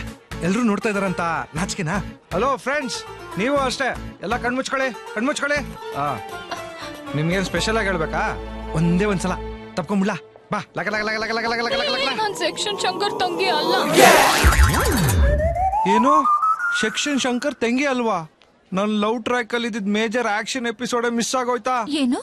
ಎಲ್ರು ನೋಡ್ತಾ ಇದಾರಂತ ನಾಚಿಕೆನಾ? ಹಲೋ ಫ್ರೆಂಡ್ಸ್, ನೀವು ಅಷ್ಟೇ ಎಲ್ಲ ಕಣ್ಮುಚ್ಕೊಳ್ಳಿ, ಕಣ್ಮುಚ್ಕೊಳ್ಳಿ. ನಿಮ್ಗೇನ್ ಸ್ಪೆಷಲ್ ಆಗಿ ಹೇಳ್ಬೇಕಾ? ಒಂದೇ ಒಂದ್ಸಲ ತಪ್ಕೊಂಬಿಡ್ಲಾ? ಬಾ. ನಾನ್ ಸೆಕ್ಷನ್ ಶಂಕರ್ ತಂಗಿ ಅಲ್ಲ. ಏನು ಸೆಕ್ಷನ್ ಶಂಕರ್ ತಂಗಿ ಅಲ್ವಾ? ನನ್ ಲವ್ ಟ್ರ್ಯಾಕ್ ಅಲ್ಲಿ ಇದ್ದಿದ್ ಮೇಜರ್ ಆಕ್ಷನ್ ಎಪಿಸೋಡ್ ಮಿಸ್ ಆಗೋಯ್ತಾ? ಏನು?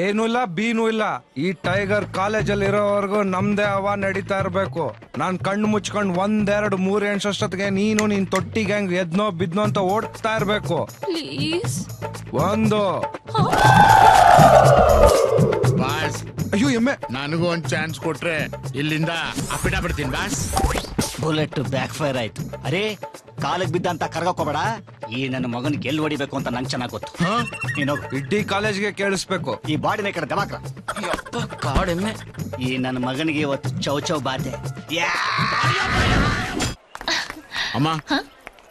ಏನೂ ಇಲ್ಲ, ಬೀನೂ ಇಲ್ಲ. ಈ ಟೈಗರ್ ಕಾಲೇಜಲ್ಲಿ ಇರೋವರೆಗೂ ನಮ್ದೇ ಹವಾ ನಡೀತಾ ಇರ್ಬೇಕು. ನಾನ್ ಕಣ್ಣು ಮುಚ್ಕೊಂಡ್ 1, 2, 3 ಎಣ್ಸೋಷ್ಟೊತ್ತಿಗೆ ನೀನು ನಿನ್ ತೊಟ್ಟಿ ಗ್ಯಾಂಗ್ ಎದ್ನೋ ಬಿದ್ನೋ ಅಂತ ಓಡ್ತಾ ಇರ್ಬೇಕು. ಒಂದು ಅಯ್ಯೋ ಎಮ್ಮೆ, ನನಗೂ ಒಂದ್ ಚಾನ್ಸ್ ಕೊಟ್ರೆ ಇಲ್ಲಿಂದ ಅಪ್ಪಿಟ ಬಿಡ್ತೀನಿ ಬಾಸ್. ಬುಲೆಟ್ ಬ್ಯಾಕ್ ಫೈರ್ ಆಯ್ತು. ಅರೇ ಕಾಲಿಗೆ ಬಿದ್ದಂತ ಕರ್ಗೋಕೋಬೇಡ. ಈ ನನ್ನ ಮಗನ್ ಗೆಲ್ ಹೊಡಿಬೇಕು ಅಂತ ನಂಗೆ ಚೆನ್ನಾಗ್ ಗೊತ್ತು. ನೀನು ಇಡೀ ಕಾಲೇಜ್ಗೆ ಕೇಳಿಸ್ಬೇಕು. ಈ ಬಾಡಿನ ಕಡೆ ದವಾಕ್ರ ಕಾಡೆಮ್ಮೆ. ಈ ನನ್ನ ಮಗನಿಗೆ ಇವತ್ತು ಚೌ ಚೌ ಬಾತೆ. ಅಮ್ಮ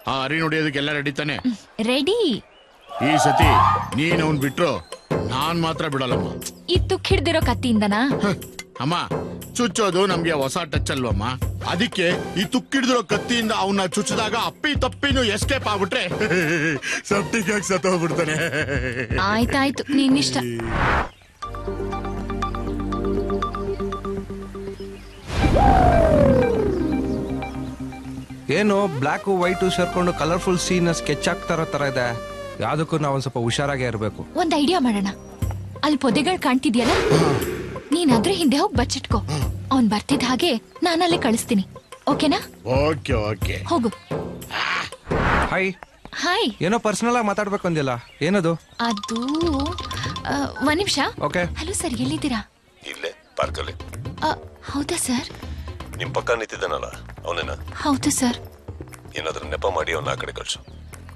ಆ ಅರಿ ನೋಡಿಯೋದಕ್ಕೆಲ್ಲ ರೆಡಿ ತಾನೆ? ರೆಡಿ. ಈ ಸತಿ ನೀನ್ ಅವ್ನ್ ಬಿಟ್ರು ನಾನ್ ಮಾತ್ರ ಬಿಡಲ್ಲಮ್ಮ. ಈ ತುಕ್ ಹಿಡ್ದಿರೋ ಕತ್ತಿಯಿಂದನಾ? ಅಮ್ಮ ಚುಚ್ಚೋದು ನಮ್ಗೆ ಹೊಸ ಟಚ್ ಅಲ್ವಮ್ಮ. ಅದಕ್ಕೆ ಈ ತುಕ್ಕಿಡಿದಿರೋ ಕತ್ತಿಯಿಂದ ಅವನ್ನ ಚುಚ್ಚಿದಾಗ ಅಪ್ಪಿ ತಪ್ಪಿನೂ ಎಸ್ಕೇಪ್ ಆಗ್ಬಿಟ್ರೆ ಸಪ್ಟಿಗಾಗಿ ಸತ್ತೋಗ್ಬಿಡ್ತಾನೆ. ಆಯ್ತಾಯ್ತು, ನಿನ್ನಿಷ್ಟ. ಏನು ಬ್ಲಾಕ್ ವೈಟ್ ಸೇರ್ಕೊಂಡು ಕಲರ್ಫುಲ್ ಸೀನ್ ಸ್ಕೆಚ್ ಆಗ್ತಾರ ತರ ಇದೆ. ಯಾವ್ದಕ್ಕೂ ನಾವ್ ಸ್ವಲ್ಪ ಹುಷಾರಾಗೇ ಇರ್ಬೇಕು. ಒಂದ್ ಐಡಿಯಾ ಮಾಡೋಣ. ಅಲ್ಲಿ ಪೊದೆಗಳು ಕಾಣ್ತಿದ್ಯಲ್ಲ, ನೀನ್ ಅದ್ರ ಹಿಂದೆ ಹೋಗಿ ಬಚ್ಚಿಟ್ಕೋ. ಅವ್ನ್ ಬರ್ತಿದ್ ಹಾಗೆ ನಾನಲ್ಲೇ ಕಳಿಸ್ತೀನಿ. ಓಕೆನಾ? Okay okay. ಹೋಗು. ಹಾಯ್. ಹಾಯ್. ಏನೋ ಪರ್ಸನಲ್ ಆಗಿ ಮಾತಾಡ್ಬೇಕು ಅಂದಿಲ್ಲ, ಏನದು? ಅದು ಒಂದ್ ನಿಮಿಷ. ಓಕೆ. ಹಲೋ ಸರ್, ಎಲ್ಲಿದ್ದೀರಾ? ಇಲ್ಲೇ ಪಾರ್ಕಲ್ಲಿ. ಹೌದಾ ಸರ್? ನಿಮ್ ಪಕ್ಕ ನಿಂತಿದ್ದಾನಲ್ಲ ಅವನೇನಾ? ಹೌದು ಸರ್. ಏನಾದ್ರೂ ನೆಪ ಮಾಡಿ ಅವನ ಆ ಕಡೆ ಕಳ್ಸು,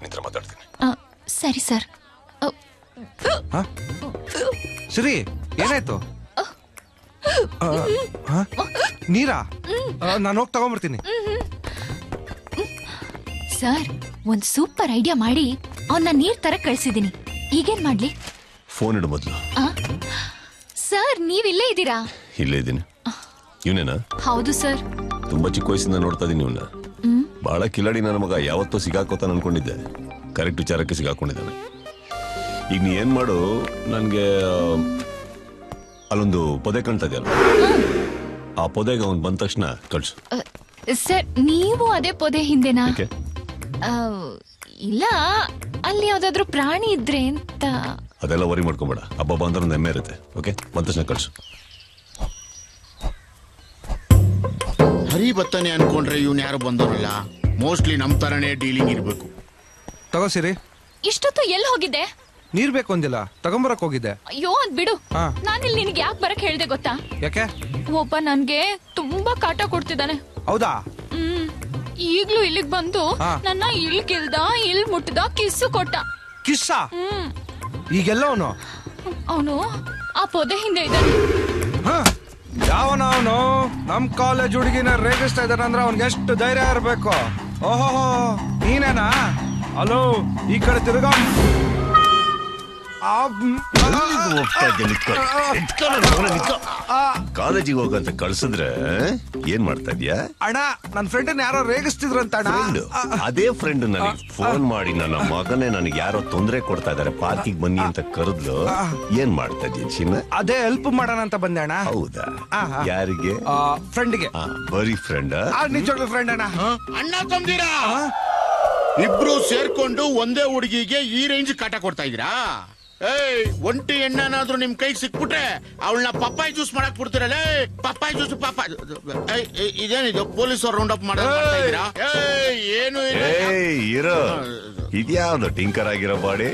ನಿಂತ್ರ ಮಾತಾಡ್ತೀನಿ. ಸರಿ ಸರ್. ಸರಿ, ಏನಾಯ್ತು? ನೀರಾ? ನಾನು ಹೋಗಿ ತಗೊಂಡ್ಬರ್ತೀನಿ. ಸರ್, ಒಂದ್ ಸೂಪರ್ ಐಡಿಯಾ ಮಾಡಿ ಅವನ್ನ ನೀರ್ ತರ ಕಳ್ಸಿದೀನಿ. ಈಗೇನ್ ಮಾಡ್ಲಿ? ಫೋನ್ ಇಡು ಮೊದ್ಲು. ಸರ್, ನೀವಿಲ್ಲೇ ಇದ್ದೀರಾ? ಇಲ್ಲೇ ಇದ್ದೀನಿ. ಇವನೇನಾ? ಹೌದು ಸರ್. ತುಂಬಾ ಚಿಕ್ಕ ವಯಸ್ಸಿಂದ ನೋಡ್ತಾ ಇದೀನಿ ಇವನ್ನ. ಬಹಳ ಕಿಲಾಡಿ ನನ್ನ ಮಗ. ಯಾವತ್ತೋ ಸಿಗಾಕೋತಾನ ಅನ್ಕೊಂಡಿದ್ದೆ, ಕರೆಕ್ಟ್ ವಿಚಾರಕ್ಕೆ ಸಿಗಾಕೊಂಡಿದ್ದಾನೆ. ಈಗ ನೀ ಏನ್ ಮಾಡು, ನನ್ಗೆ ಅಲ್ಲೊಂದು ಪೊದೆ ಕಾಣ್ತಾ ಇದೆಯಲ್ಲ, ಆ ಪೊದೆಗೆ ಅವ್ನು ಬಂದ ತಕ್ಷಣ ಕಳ್ಸು. ಸರ್, ನೀವು ಅದೇ ಪೊದೆ ಹಿಂದೆನಾ? ಇಲ್ಲ, ಅಲ್ಲಿ ಯಾವ್ದಾದ್ರು ಪ್ರಾಣಿ ಇದ್ರೆ ಅಂತ. ಅದೆಲ್ಲ ವರಿ ಮಾಡ್ಕೊಂಬೇಡ. ಹಬ್ಬ ಬಂದ್ರೆ ಒಂದು ಹೆಮ್ಮೆ ಇರುತ್ತೆ. ಓಕೆ, ಬಂದ ತಕ್ಷಣ ಕಳ್ಸು. ಹರಿ ಬತ್ತಾನೆ ಅನ್ಕೊಂಡ್ರೆ ಇವ್ನು ಯಾರು ಬಂದವರಲ್ಲ. ಮೋಸ್ಟ್ಲಿ ನಮ್ ತರನೇ ಡೀಲಿಂಗ್ ಇರ್ಬೇಕು. ತಗೋ ಸಿರಿ. ಇಷ್ಟೊತ್ತು ಎಲ್ಲಿ ಹೋಗಿದ್ದೆ? ನೀರ್ ಬೇಕು ಅಂದಿಲ್ಲ, ತಗೊಂಬರಕ್ ಹೋಗಿದ್ದೆ. ಅಯ್ಯೋ ಅದ್ ಬಿಡು. ನಾನಿಲ್ಲಿ ನಿನ್ಗೆ ಯಾಕೆ ಬರಕ್ ಹೇಳ್ದೆ ಗೊತ್ತಾ? ಯಾಕೆ? ಒಬ್ಬ ನನ್ಗೆ ತುಂಬಾ ಕಾಟ ಕೊಡ್ತಿದ್ದಾನೆ. ಹೌದಾ? ಈಗ್ಲೂ ಇಲ್ಲಿಗ್ ಬಂದು ನನ್ನ ಇಲ್ ಗಿಲ್ದ, ಇಲ್ ಮುಟ್ಟದ, ಕಿಸ್ಸು ಕೊಟ್ಟ. ಕಿಸ್ಸ? ಈಗೆಲ್ಲ ಅವನು ಆ ಪೊದೆ ಹಿಂದೆ ಇದ್ದಾನೆ. ಯಾವನ ಅವನು? ನಮ್ ಕಾಲೇಜ್ ಹುಡುಗಿನ ರೇಗಿಸ್ತಾ ಇದ್ದಾನೆ ಅಂದ್ರೆ ಅವ್ನಿಗೆ ಎಷ್ಟು ಧೈರ್ಯ ಇರ್ಬೇಕು. ಓಹೋ, ನೀನೇನಾ? ಹಲೋ, ಈ ಕಡೆ ತಿರುಗ. ಕಾಲೇಜಿಗೆ ಹೋಗಂತ ಕಳ್ಸಿದ್ರೆ ಏನ್ ಮಾಡ್ತಾ ಇದ್ಯಾ? ಅಣ್ಣ, ನನ್ ಫ್ರೆಂಡ್ ಯಾರೋ ರೇಗಿಸ್ತಿದ್ರಂತ. ಅದೇ ಫ್ರೆಂಡ್ ನನಗೆ ಫೋನ್ ಮಾಡಿ ನನ್ನ ಮಗನೇ ನನಗೆ ಯಾರೋ ತೊಂದರೆ ಕೊಡ್ತಾ ಇದಾರೆ, ಪಾರ್ಕಿಗೆ ಬನ್ನಿ ಅಂತ ಕರೆದ್ಲು. ಏನ್ ಮಾಡ್ತಾ ಇದ್ದೀನಿ ಚಿನ್ನ? ಅದೇ ಹೆಲ್ಪ್ ಮಾಡೋಣ ಅಂತ ಬಂದೆ ಅಣ್ಣ. ಹೌದಾ? ಯಾರಿಗೆ? ಫ್ರೆಂಡ್ಗೆ. ಬರೀ ಫ್ರೆಂಡ್? ನಿಜವಾಗ್ಲೂ ಫ್ರೆಂಡ್ ಅಣ್ಣ. ಅಣ್ಣ ತಂದಿರಾ? ಇಬ್ರು ಸೇರ್ಕೊಂಡು ಒಂದೇ ಹುಡುಗಿಗೆ ಈ ರೇಂಜ್ ಕಾಟ ಕೊಡ್ತಾ ಇದ್ದೀರಾ? ಏಯ್ ಒಂಟಿ ಎಣ್ಣನಾದ್ರೂ ನಿಮ್ ಕೈ ಸಿಕ್ಬಿಟ್ರೆ ಅವಳನ್ನ ಪಪ್ಪಾಯಿ ಜ್ಯೂಸ್ ಮಾಡಕ್ ಬಿಡ್ತೀರಲ್ಲ. ಪಪ್ಪಾಯಿ ಜ್ಯೂಸ್ ಪಾಪ ಇದೇನಿದು ಪೊಲೀಸ್ ಅವ್ರು ರೌಂಡ್ ಅಪ್ ಮಾಡ್ತಾ ಇದೀರಾ? ಏನು ಇರೋ ಇದ್ಯಾವ್ದು ಟಿಂಕರ್ ಆಗಿರೋ ಬಾಡಿ?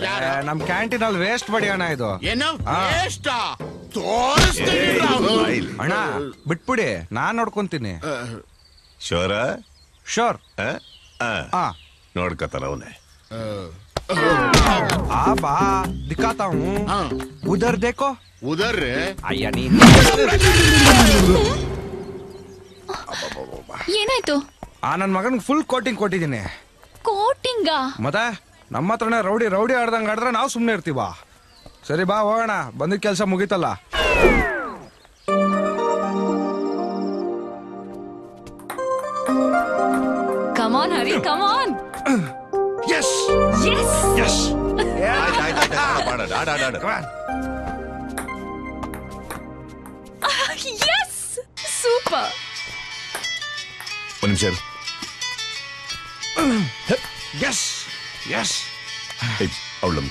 ನಮ್ ಕ್ಯಾಂಟೀನ್ ಅಲ್ಲಿ ವೇಸ್ಟ್ ಬಾಡಿ ಅಣ್ಣ ಇದು. ಏನು ವೇಸ್ಟ್ ತೋರಿಸ್ತೀನಿ ಅಣ್ಣ ಬಿಟ್ಬಿಡಿ, ನಾನ್ ನೋಡ್ಕೊಂತೀನಿ. ಶೋರ ಶೋರ್ ನೋಡ್ಕತಾನ ಅವನೇ. बा दिखाता हूँ उधर देखो. उधर अಯ್ಯ ನೀ ಏನಾಯ್ತು? ನನ್ ಮಗನ್ ಫುಲ್ ಕೋಟಿಂಗ್ ಕೊಟ್ಟಿದ್ದೀನಿ. ಕೋಟಿಂಗ? ಮತ್ತೆ ನಮ್ಮ ಹತ್ರನೇ ರೌಡಿ ಆಡ್ದಂಗ್ ಆಡಿದ್ರೆ ನಾವು ಸುಮ್ನೆ ಇರ್ತೀವ. ಸರಿ ಬಾ ಹೋಗೋಣ, ಬಂದಿದ್ ಕೆಲ್ಸ ಮುಗೀತಲ್ಲ. ಕಮಾನ್ ಹರಿ ಕಮಾನ್. Yes! Yes! Yes! Yes! Super! ಒಂದು ನಿಮಿಷ. Yes! Yes! ಅವಳು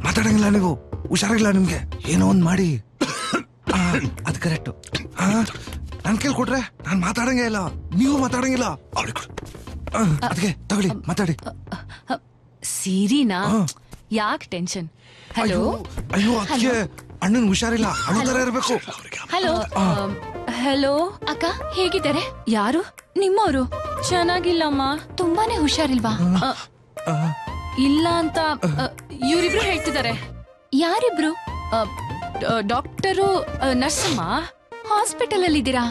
ಮಾತಾಡಂಗಿಲ್ಲ ನೀವು, ಹುಷಾರಿಲ್ಲ ನಿಮ್ಗೆ. ಏನೋ ಒಂದ್ ಮಾಡಿ. ಅದ್ ಕರೆಕ್ಟ್. ನನ್ ಕೇಳ್ ಕೊಟ್ರೆ ನಾನ್ ಮಾತಾಡಂಗೇ ಇಲ್ಲ, ನೀವು ಮಾತಾಡಂಗಿಲ್ಲ. ಅವಳಿಗೆ ಕೊಡು. ಅದಕ್ಕೆ ತಗೊಳ್ಳಿ ಮಾತಾಡಿ. ಸಿರಿನಾ? ಯಾಕೆ ಟೆನ್ಷನ್? ಹಲೋ. ಅಯ್ಯೋ ಅದಕ್ಕೆ ಅಣ್ಣನ್ ಹುಷಾರಿಲ್ಲ, ಅಣ್ಣ ತರ ಇರ್ಬೇಕು. ಹಲೋ ಹಲೋ ಅಕ್ಕ, ಹೇಗಿದ್ದಾರೆ? ಯಾರು? ನಿಮ್ಮವರು? ಚೆನ್ನಾಗಿಲ್ಲಮ್ಮ. ತುಂಬಾನೇ ಹುಷಾರಿಲ್ವಾ? ಇಲ್ಲ ಅಂತ ಇವರಿಬ್ರು ಹೇಳ್ತಿದ್ದಾರೆ. ಯಾರಿಬ್ರು? ಡಾಕ್ಟರು, ನರ್ಸಮ್ಮ. ಹಾಸ್ಪಿಟಲ್ ಅಲ್ಲಿ ಇದ್ದೀರಾ?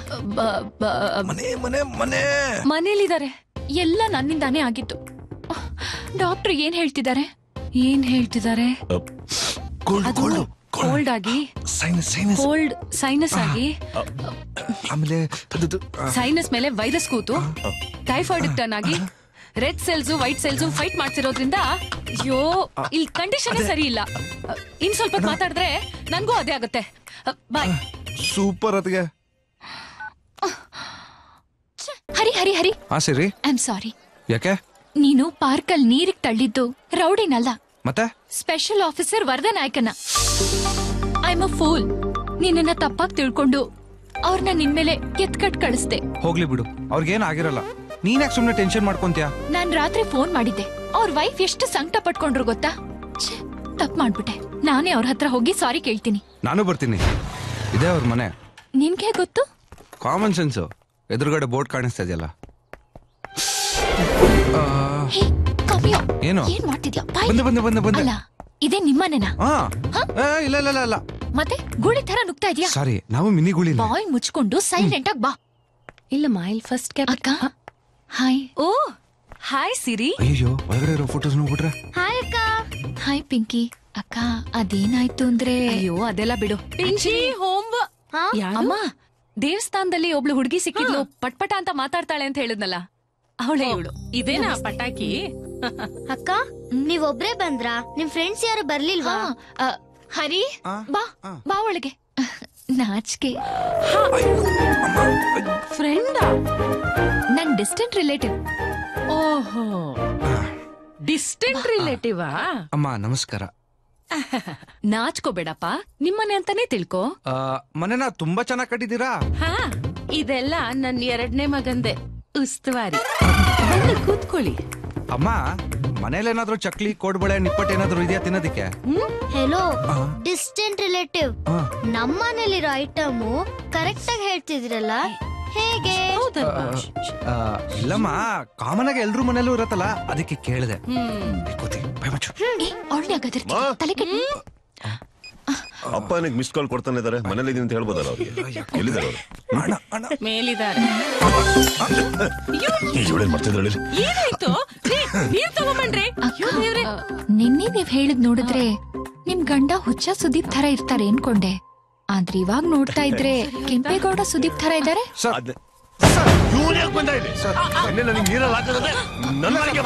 ಮನೇಲಿದ್ದಾರೆ. ಎಲ್ಲ ನನ್ನಿಂದಾನೇ ಆಗಿತ್ತು. ಡಾಕ್ಟರ್ ಏನ್ ಹೇಳ್ತಿದ್ದಾರೆ? ಕೋಲ್ಡ್ ಆಗಿ, ಕೋಲ್ಡ್ ಸೈನಸ್ ಆಗಿ, ಆಮೇಲೆ ಸೈನಸ್ ಮೇಲೆ ವೈರಸ್ ಕೂತು ಟೈಫಾಯ್ಡ್ ಟರ್ನ್ ಆಗಿ red cells white cells fight ಮಾಡ್ತಿರೋದ್ರಿಂದ ಅಯ್ಯೋ ಇಲ್ಲಿ ಕಂಡೀಷನ್ ಸರಿ ಇಲ್ಲ. ಇನ್ ಸ್ವಲ್ಪ ಮಾತಾಡಿದ್ರೆ ನನ್ಗೂ ಅದೇ ಆಗುತ್ತೆ. ಬಾಯ್. ಸೂಪರ್. ಅದಕ್ಕೆ ಹರಿ ಹರಿ ಹರಿ. ಸರಿ. I am sorry. ಯಾಕೆ? ನೀನು ಪಾರ್ಕಲ್ ನೀರಿಗೆ ತಳ್ಳಿದ್ದು ರೌಡಿನಲ್ಲ, ಮತ್ತೆ ಸ್ಪೆಷಲ್ ಆಫೀಸರ್ ವರದನಾಯಕನ. I am a fool. ನಿನ್ನ ತಪ್ಪಾಗಿ ತಿಳ್ಕೊಂಡು ಅವ್ರನ್ನ ನಿನ್ಮೇಲೆ ಎತ್ಕಟ್ ಕಳಿಸ್ದೆ. ಹೋಗ್ಲಿ ಬಿಡು, ಅವ್ರಿಗೇನ್ ಆಗಿರಲ್ಲ. ನೀನ್ ಯಾಕೆ ಸುಮ್ನೆ ಟೆನ್ಷನ್ ಮಾಡ್ಕೊಂತೀಯ? ನಾನ್ ರಾತ್ರಿ ಫೋನ್ ಮಾಡಿದ್ದೆ. ಅವ್ರ ವೈಫ್ ಎಷ್ಟು ಸಂಕಟ ಪಟ್ಕೊಂಡ್ರು ಗೊತ್ತಾ? ತಪ್ಪು ಮಾಡ್ಬಿಟ್ಟೆ. ನಾನೇ ಅವ್ರ ಹತ್ರ ಹೋಗಿ ಸಾರಿ ಕೇಳ್ತೀನಿ. ನಾನು ಬರ್ತೀನಿ. ಇದೇ ಅವ್ರ ಮನೆ. ನಿನ್ಗೆ ಗೊತ್ತು? Common sense. ಎದುರುಗಡೆ ಬೋರ್ಡ್ ಕಾಣಿಸ್ತಾ ಇದೆಯಲ್ಲ. ಏನು ಏನ್ ಮಾಡ್ತಿದ್ಯಾ? ಬಂದೆ. ಅಲ್ಲ, ಇದೇ ನಿಮ್ಮನೆನಾ? ಇಲ್ಲ. ಮತ್ತೆ ಗುಳಿ ತರ ನುಗ್ತಾ ಇದೆಯಾ? ಸಾರಿ, ನಾವು ಮಿನಿ ಗುಳಿ. ಬಾಯ್ ಮುಚ್ಕೊಂಡು ಸೈಲೆಂಟ್ ಆಗಿ ಬಾ. ಇಲ್ಲಮ್ಮ, ಇಲ್ಲಿ ಫಸ್ಟ್ ಕ್ಯಾಪ್. ಅಕ್ಕ ಹಾಯ್. ಓ ಹಾಯ್ ಸಿರಿ. ಅಯ್ಯೋ, ಒಳಗಡೆ ಇರೋ ಫೋಟೋಸ್ ನೋಡ್ಬಿಟ್ರೆ. ಹಾಯ್ ಅಕ್ಕ. ಹಾಯ್ ಪಿಂಕಿ. ಅಕ್ಕ ಅದೇನಾಯ್ತು ಅಂದ್ರೆ, ಅಯ್ಯೋ ಅದೆಲ್ಲ ಬಿಡು. ಪಿಂಚಿ ಹೋಮ್. ಅಮ್ಮ, ದೇವಸ್ಥಾನದಲ್ಲಿ ಒಬ್ಳು ಹುಡುಗಿ ಸಿಕ್ಕಿದ್ಲು, ಪಟ್ಪಟ ಅಂತ ಮಾತಾಡ್ತಾಳೆ ಅಂತ ಹೇಳಿದ್ನಲ್ಲ, ಅವಳೇ ಇವಳು. ಇದೇನಾ ಪಟಾಕಿ? ಅಕ್ಕ, ನೀವೊಬ್ರೇ ಬಂದ್ರಾ? ನಿಮ್ ಫ್ರೆಂಡ್ಸ್ ಯಾರು ಬರ್ಲಿಲ್ವಾ? ಹರಿ ಬಾ ಬಾ ಒಳಗೆ. ನಾಚಿಕೆ. ಫ್ರೆಂಡ್? ನನ್ ಡಿಸ್ಟೆಂಟ್ ರಿಲೇಟಿವ್. ಓಹೋ, ಡಿಸ್ಟೆಂಟ್ ರಿಲೇಟಿವಾ? ಅಮ್ಮ ನಮಸ್ಕಾರ. ನಾಚ್ಕೋಬೇಡಪ್ಪ, ನಿಮ್ಮನೆ ಅಂತಾನೆ ತಿಳ್ಕೊ. ಮನೆನ ತುಂಬಾ ಚೆನ್ನಾಗ್ ಕಟ್ಟಿದೀರಾ. ಹಾ, ಇದೆಲ್ಲ ನನ್ನ ಎರಡನೇ ಮಗಂದೆ ಉಸ್ತುವಾರಿ. ಕೂತ್ಕೊಳ್ಳಿ. ಅಮ್ಮ, ಮನೇಲೇನಾದ್ರೂ ಚಕ್ಲಿ, ಕೋಡ್ಬಳೆ, ನಿಪ್ಪಟ್ಟು ಏನಾದ್ರೂ ಇದೆಯಾ ತಿನ್ನೋದಿಕ್ಕೆ? Hello, distant relative. ನಮ್ಮ ಮನೇಲಿರೋ ಐಟಮ್ ಕರೆಕ್ಟ್ ಆಗಿ ಹೇಳ್ತಿದ್ರಲ್ಲ, ಹೇಗೆ? ಇಲ್ಲಮ್ಮ, ಕಾಮನ್ ಆಗಿ ಎಲ್ರೂ ಮನೇಲೂ ಇರತ್ತಲ್ಲ, ಅದಕ್ಕೆ ಕೇಳಿದೆ. ಅಪ್ಪ ನನಗೆ ಮಿಸ್ ಕಾಲ್ ಕೊಡ್ತಾನೆ ಇದಾರೆ. ಮನೇಲಿ ಇದೀನಿ ಅಂತ ಹೇಳ್ಬೋದಲ್ಲ ಅವ್ರಿಗೆ. ಎಲ್ಲಿದ್ದಾರೆ ಅವರು? ಮೇಲಿದ್ದಾರೆ. ಮಾಡ್ತಿದ್ದಾಳೆ. ಏನಾಯ್ತು? ನೀರ್ ತಗೊಂಬನ್ರಿ. ನಿನ್ನೆ ನೀವ್ ಹೇಳಿದ್ ನೋಡಿದ್ರೆ ನಿಮ್ ಗಂಡ ಹುಚ್ಚ ಸುದೀಪ್ ತರ ಇರ್ತಾರೆ ಅನ್ಕೊಂಡೆ. ಆದ್ರೆ ಇವಾಗ ನೋಡ್ತಾ ಇದ್ರೆ ಕೆಂಪೇಗೌಡ ಸುದೀಪ್ ತರ ಇದ್ದಾರೆ. ಇವ್ನು ಅವನು ಯಾಕೆ ಬಂದ ಇಲ್ಲಿ ನಿನ್ನೆ ನನಗೆ ನೀರಲ್ಲಿ ಹಾಕಿದ್ರೆ ನನ್ನ ಮನೆಗೆ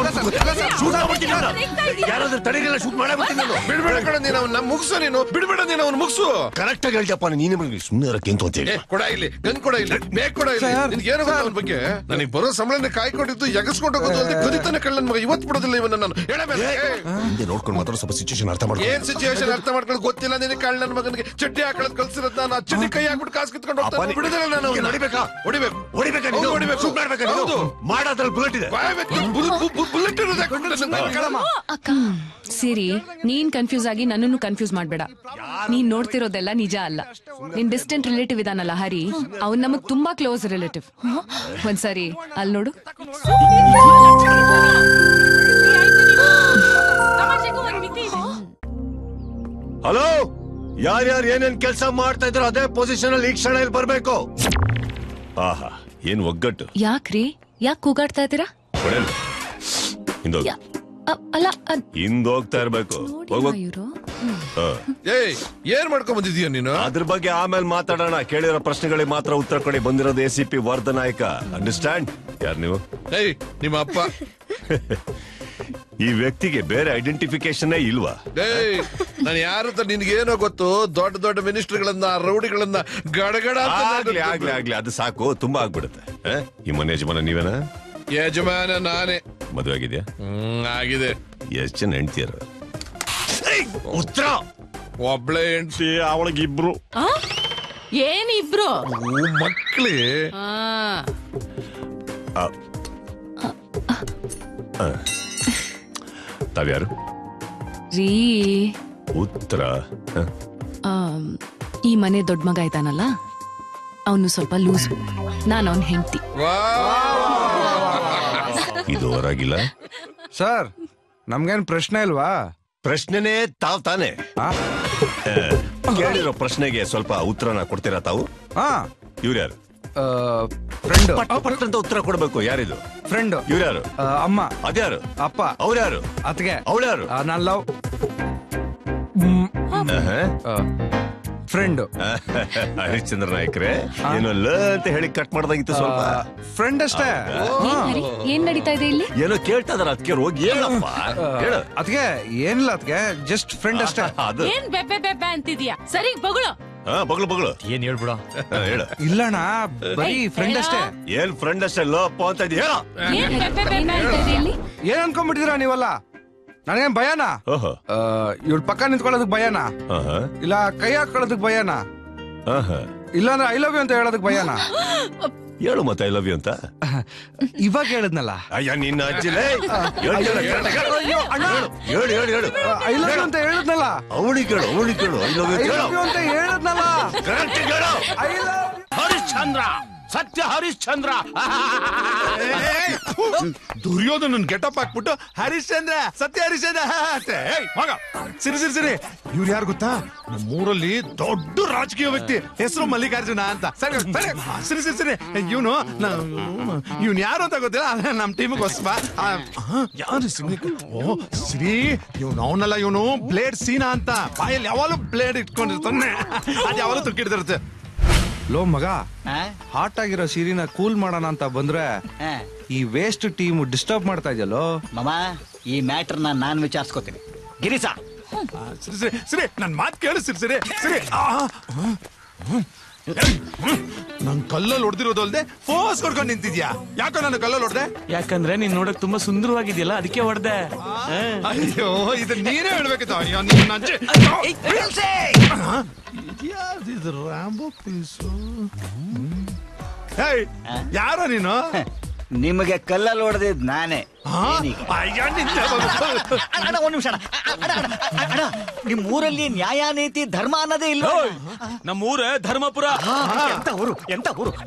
ಶೂಟ್ ಮಾಡ್ಬಿಡ್ತೀನಿ ನಾನು. ಯಾರಾದ್ರೂ ತಡೆಗೆಲ್ಲ ಶೂಟ್ ಮಾಡೇ ಬಿಡ್ತೀನಿ ನಾನು. ಬಿಡ್ಬೇಡ ಕಣ ನೀನು ಅವ್ನ ಮುಗಿಸು, ನೀನು ಬಿಡ್ಬೇಡ ನೀನು ಅವ್ನು ಮುಗಿಸು. ಕರೆಕ್ಟ್ ಆಗಿ ಹೇಳ್ತಪ್ಪ ನೀನೇ ಬಂದು ಸುಮ್ಮನೆ ಇರಕ್ಕೆ ಅಂತ ಹೇಳಿ. ಕೊಡ ಇಲ್ಲಿ, ಗನ್ ಕೊಡ ಇಲ್ಲಿ, ಬೇಗ ಕೊಡ ಇಲ್ಲಿ. ನಿನ್ಗೆ ಏನು ಗೊತ್ತ ಅವನ ಬಗ್ಗೆ? ನನಗೆ ಬರೋ ಸಂಬಳನ ಕಾಯ್ಕೊಂಡಿದ್ದು ಎಗಸ್ಕೊಂಡು ಹೋಗೋದು ಅಂತ ಕದಿತಾನೆ ಕಳ್ಳನ್ ಮಗ. ಇವತ್ತು ಬಿಡೋದಿಲ್ಲ ಇವನ್ನ ನಾನು. ಹಿಂದೆ ನೋಡ್ಕೊಂಡು ಮಾತ್ರ ಸ್ವಲ್ಪ ಸಿಚುವೇಶನ್ ಅರ್ಥ ಮಾಡ್ಕೊ. ಏನ್ ಸಿಚುವೇಶನ್ ಅರ್ಥ ಮಾಡ್ಕೊಂಡು ಗೊತ್ತಿಲ್ಲ ನಿನಗೆ. ಕಳ್ಳನ ಮಗನಿಗೆ ಚಡ್ಡಿ ಹಾಕೊಳ್ಳೋದು ಕಲ್ಸಿರೋದು ನಾನು. ಆ ಚಡ್ಡಿ ಕೈ ಹಾಕ್ಬಿಟ್ಟು ಕಾಸು ಕಿತ್ಕೊಂಡು ಹೋಗ್ತಾನೆ. ಬಿಡುದಿಲ್ಲ ನಾನು. ಹೊಡಿಬೇಕಾ ಹೊಡಿಬೇಕು, ಹೊಡಿಬೇಕಾ ಹೌದು, ಹೊಡಿಬೇಕು. ಶೂಟ್ ಮಾಡ್ಬೇಕಾ? ಹೌದು, ಮಾಡೋದ್ರಲ್ಲಿ ಬುಲೆಟ್ ಇದೆ. ಬುಲೆಟ್ ಇರೋದೇ ಅಕ್ಕ ಸಿರಿ, ನೀನ್ ಕನ್ಫ್ಯೂಸ್ ಆಗಿ ನನ್ನನ್ನು ಕನ್ಫ್ಯೂಸ್ ಮಾಡ್ಬೇಡ. ನೀನ್ ನೋಡ್ತಿರೋದೆಲ್ಲ ನಿಜ ಅಲ್ಲ. ನಿನ್ ಡಿಸ್ಟೆಂಟ್ ರಿಲೇಟಿವ್ ಇದಾನಲ್ಲ ಹರಿ, ಅವ್ನ್ ನಮಗ್ ತುಂಬಾ ಕ್ಲೋಸ್ ರಿಲೇಟಿವ್. ಒಂದ್ಸರಿ ಅಲ್ಲಿ ನೋಡು. ಹಲೋ, ಯಾರ್ಯಾರು ಏನೇನ್ ಕೆಲಸ ಮಾಡ್ತಾ ಇದ್ರು ಅದೇ ಪೊಸಿಷನ್ ಅಲ್ಲಿ ಈ ಕ್ಷಣ ಇಲ್ಲಿ ಬರ್ಬೇಕು. ಆಹಾ, ಏನ್ ಒಗ್ಗಟ್ಟು. ಯಾಕ್ರಿ, ಯಾಕೆ ಕೂಗಾಡ್ತಾ ಇದ್ದೀರಾ? ಅಲ್ಲ ಹಿಂದೋಗ್ತಾ ಇರ್ಬೇಕು. ಇವ್ರು ಏನ್ ಮಾಡ್ಕೊಂಡ್ ಬಂದಿದೀಯ ನೀನು? ಅದ್ರ ಬಗ್ಗೆ ಆಮೇಲೆ ಮಾತಾಡೋಣ. ಕೇಳಿರೋ ಪ್ರಶ್ನೆಗಳಿಗೆ ಮಾತ್ರ ಉತ್ತರ ಕೊಡಿ. ಬಂದಿರೋದು ACP ವರ್ಧನಾಯಕ. ಅಂಡರ್ಸ್ಟ್ಯಾಂಡ್? ಯಾರು ನೀವು? ನಿಮ್ಮ ಅಪ್ಪ. ಈ ವ್ಯಕ್ತಿಗೆ ಬೇರೆ ಐಡೆಂಟಿಫಿಕೇಶನ್ ಇಲ್ವಾ? ನಾನು ಯಾರು ಅಂತ ನಿನ್ಗೇನೋ ಗೊತ್ತು. ದೊಡ್ಡ ದೊಡ್ಡ ಮಿನಿಸ್ಟರ್ಗಳನ್ನ, ರೌಡಿಗಳನ್ನ ಗಡಗಡ ಆಗ್ಲಿ ಆಗ್ಲಿ ಆಗ್ಲಿ, ಅದು ಸಾಕು. ತುಂಬಾ ಆಗ್ಬಿಡುತ್ತೆ. ಈ ಮನೆ ಯಜಮಾನ ನೀವೇನಾ? ಯಜಮಾನ ನಾನೇ. ಮದುವೆ ಆಗಿದ್ಯಾ? ಆಗಿದೆ. ಎಷ್ಟ್ ಜನ ಹೆಂಡ್ತಿಯರು? ಉತ್ತರ. ಒಬ್ಳೆ ಹೆಂಡ್ತಿ, ಅವಳಿಗೆ ಇಬ್ರು. ಏನಿಬ್ರು ಮಕ್ಳೇ? ತಾವ್ಯಾರು? ರೀ ಉತ್ತರ. ಈ ಮನೆ ದೊಡ್ಡ ಮಗ ಇದ್ದಾನಲ್ಲ, ಅವನು ಸ್ವಲ್ಪ ಲೂಸ್. ನಾನು ಅವನ್ ಹೆಂಡತಿ. ಇದು ಹೊರಾಗಿಲ್ಲ ಸರ್. ನಮ್ಗೇನ್ ಪ್ರಶ್ನೆ ಇಲ್ವಾ? ಪ್ರಶ್ನೆನೇ ತಾವ್ ತಾನೆ. ಕೇಳಿರೋ ಪ್ರಶ್ನೆಗೆ ಸ್ವಲ್ಪ ಉತ್ತರನ ಕೊಡ್ತೀರಾ ತಾವು? ಇವ್ರ್ಯಾರು? ಫ್ರೆಂಡ್. ಅಂತ ಉತ್ತರ ಕೊಡ್ಬೇಕು. ಯಾರಿದು? ಫ್ರೆಂಡ್. ಇವ್ರ್ಯಾರು? ಅಮ್ಮ. ಅದ್ಯಾರು? ಅಪ್ಪ. ಅವ್ರ್ಯಾರು? ಅತ್ಗೆ. ಅವಳ್ಯಾರು? ನಾನ್ ಲವ್ ಫ್ರೆಂಡ್. ಹರಿಶ್ಚಂದ್ರ ನಾಯಕ್ರೆ, ಏನೋ ಲ ಅಂತ ಹೇಳಿ ಕಟ್ ಮಾಡ್ದಾಗಿತ್ತು. ಸ್ವಲ್ಪ ಫ್ರೆಂಡ್ ಅಷ್ಟೇ. ಏನ್ ನಡೀತಾ ಇದೆ ಇಲ್ಲಿ? ಏನೋ ಕೇಳ್ತಾ ಇದಾರೆ. ಅದಕ್ಕೆ ಹೋಗಿ ಹೇಳಪ್ಪ. ಹೇಳು. ಅದ್ಗೆ ಏನಿಲ್ಲ, ಅದ್ಗೆ ಜಸ್ಟ್ ಫ್ರೆಂಡ್ ಅಷ್ಟೇ. ಅದು ಏನ್ ಬೆಬ್ಬೆ ಬೆಬ್ಬೆ ಅಂತಿದ್ಯಾ? ಸರಿ ಬಗಳು. ಬಗ್ಳು ಬಗ್ಳು. ಏನ್ ಹೇಳ್ಬಿಡ. ಹೇಳು. ಇಲ್ಲಣ್ಣ, ಬರೀ ಫ್ರೆಂಡ್ ಅಷ್ಟೇ. ಏನ್ ಫ್ರೆಂಡ್ ಅಷ್ಟೇ ಲಪ್ಪ ಅಂತ ಇದೀಯ? ಹೇಳ. ಏನ್ ಬೆಬ್ಬೆ ಬೆಬ್ಬೆ ಅಂತ ಇದೆ ಇಲ್ಲಿ? ಏನ್ ಅನ್ಕೊಂಡ್ಬಿಟ್ಟಿದೀರಾ ನೀವಲ್ಲ? ನನಗೇನ್ ಭಯನಾ? ಇವ್ಳ ಪಕ್ಕ ನಿಂತ್ಕೊಳ್ಳೋದಕ್ ಭಯನಾ? ಇಲ್ಲ ಕೈ ಹಾಕೊಳ್ಳೋದಕ್ ಭಯನಾ? ಇಲ್ಲಾಂದ್ರೆ ಐ ಲವ್ ಯು ಅಂತ ಹೇಳೋದಕ್ ಭಯನಾ? ಹೇಳು ಮತ್ತೆ ಐ ಲವ್ ಯು ಅಂತ. ಇವಾಗ ಹೇಳಿದ್ನಲ್ಲ. ಅಯ್ಯ ನಿನ್ನ ಅಜ್ಜಿಲೇ. ಹೇಳು ಹೇಳು ಹೇಳು. ಐ ಲವ್ ಯು ಅಂತ ಹೇಳಿದ್ನಲ್ಲ. ಅವಳಿಗೆ ಕೇಳು, ಅವಳಿಗೆ ಕೇಳು. ಐ ಲವ್ ಯು ಅಂತ ಹೇಳಿದ್ನಲ್ಲ. I love Harishchandra, Satya Harishchandra. ದುರ್ಯೋಧನನ್ getup ಹಾಕ್ಬಿಟ್ಟು ಹರಿಶ್ಚಂದ್ರ, ಸತ್ಯ ಹರಿಶ್ಚಂದ್ರ ಅಷ್ಟೇ. ಮಗ ಸಿರಿ ಸಿರಿ ಸಿರಿ. ಇವ್ರು ಯಾರು ಗೊತ್ತಾ? ನಮ್ಮೂರಲ್ಲಿ ದೊಡ್ಡ ರಾಜಕೀಯ ವ್ಯಕ್ತಿ, ಹೆಸರು ಮಲ್ಲಿಕಾರ್ಜುನ ಅಂತ. ಸರಿ ಸರಿ ಸಿರಿ ಸಿರಿ ಸಿರಿ. ಇವನ್ ಯಾರು ಅಂತ ಗೊತ್ತಿಲ್ಲ, ನಮ್ ಟೀಮ್ ಹೊಸಬ. ಯಾರು ಸಿರಿ? ಇವನು ಅವನಲ್ಲ, ಇವನು ಬ್ಲೇಡ್ ಸೀನಾ ಅಂತ. ಬಾಯಲ್ಲಿ ಯಾವಾಗಲೂ ಬ್ಲೇಡ್ ಇಟ್ಕೊಂಡಿರ್ತಾನೆ. ಅದ್ ಯಾವಾಗಲೂ ತುಕ್ಕಿಡ್ತಿರುತ್ತೆ. ಲೋ ಮಗ, ಹಾಟ್ ಆಗಿರೋ ಸೀರಿನ ಕೂಲ್ ಮಾಡೋಣ ಅಂತ ಬಂದ್ರೆ ಈ ವೇಸ್ಟ್ ಟೀಮ್ ಡಿಸ್ಟರ್ಬ್ ಮಾಡ್ತಾ ಇದೆಯಲ್ಲೋ. ಮಾಮ, ಈ ಮ್ಯಾಟರ್ ನಾನ್ ವಿಚಾರಿಸ್ಕೋತೀನಿ. ಗಿರೀಶ, ಸರಿ ಸರಿ ಸರಿ, ನನ್ ಮಾತು ಕೇಳು. ಸಿರಿ ಸರಿ ಸರಿ. ನನ್ ಕಲ್ಲಲ್ಲಿ ಹೊಡೆದಿರೋದು ಅಲ್ದೆ ಫೋರ್ಸ್ ಕೊಡ್ಕೊಂಡು ನಿಂತಿದ್ಯಾ? ಯಾಕೋ ನಾನು ಕಲ್ಲಲ್ಲಿ ಹೊಡೆದೆ? ಯಾಕಂದ್ರೆ ನೀನ್ ನೋಡಕ್ ತುಂಬಾ ಸುಂದರವಾಗಿದೆಯಲ್ಲ, ಅದಕ್ಕೆ ಹೊಡೆದೆ. ಅಯ್ಯೋ, ಇದು ನೀನೇ ಹೇಳ್ಬೇಕಿತ್ತು. ಅಯ್ಯೋ, ಇದು ರಾಂಬೋ ಪೀಸು. ಯಾರೋ ನೀನು? ನಿಮಗೆ ಕಲ್ಲಲ್ಲಿ ಹೊಡೆದಿದ್ ನಾನೇ. ಒಂದ್ ನಿಮಿಷ. ನಿಮ್ ಊರಲ್ಲಿ ನ್ಯಾಯ ನೀತಿ ಧರ್ಮ ಅನ್ನೋದೇ ಇಲ್ಲ. ನಮ್ಮೂರ ಧರ್ಮಪುರ. ಎಂತ ಊರು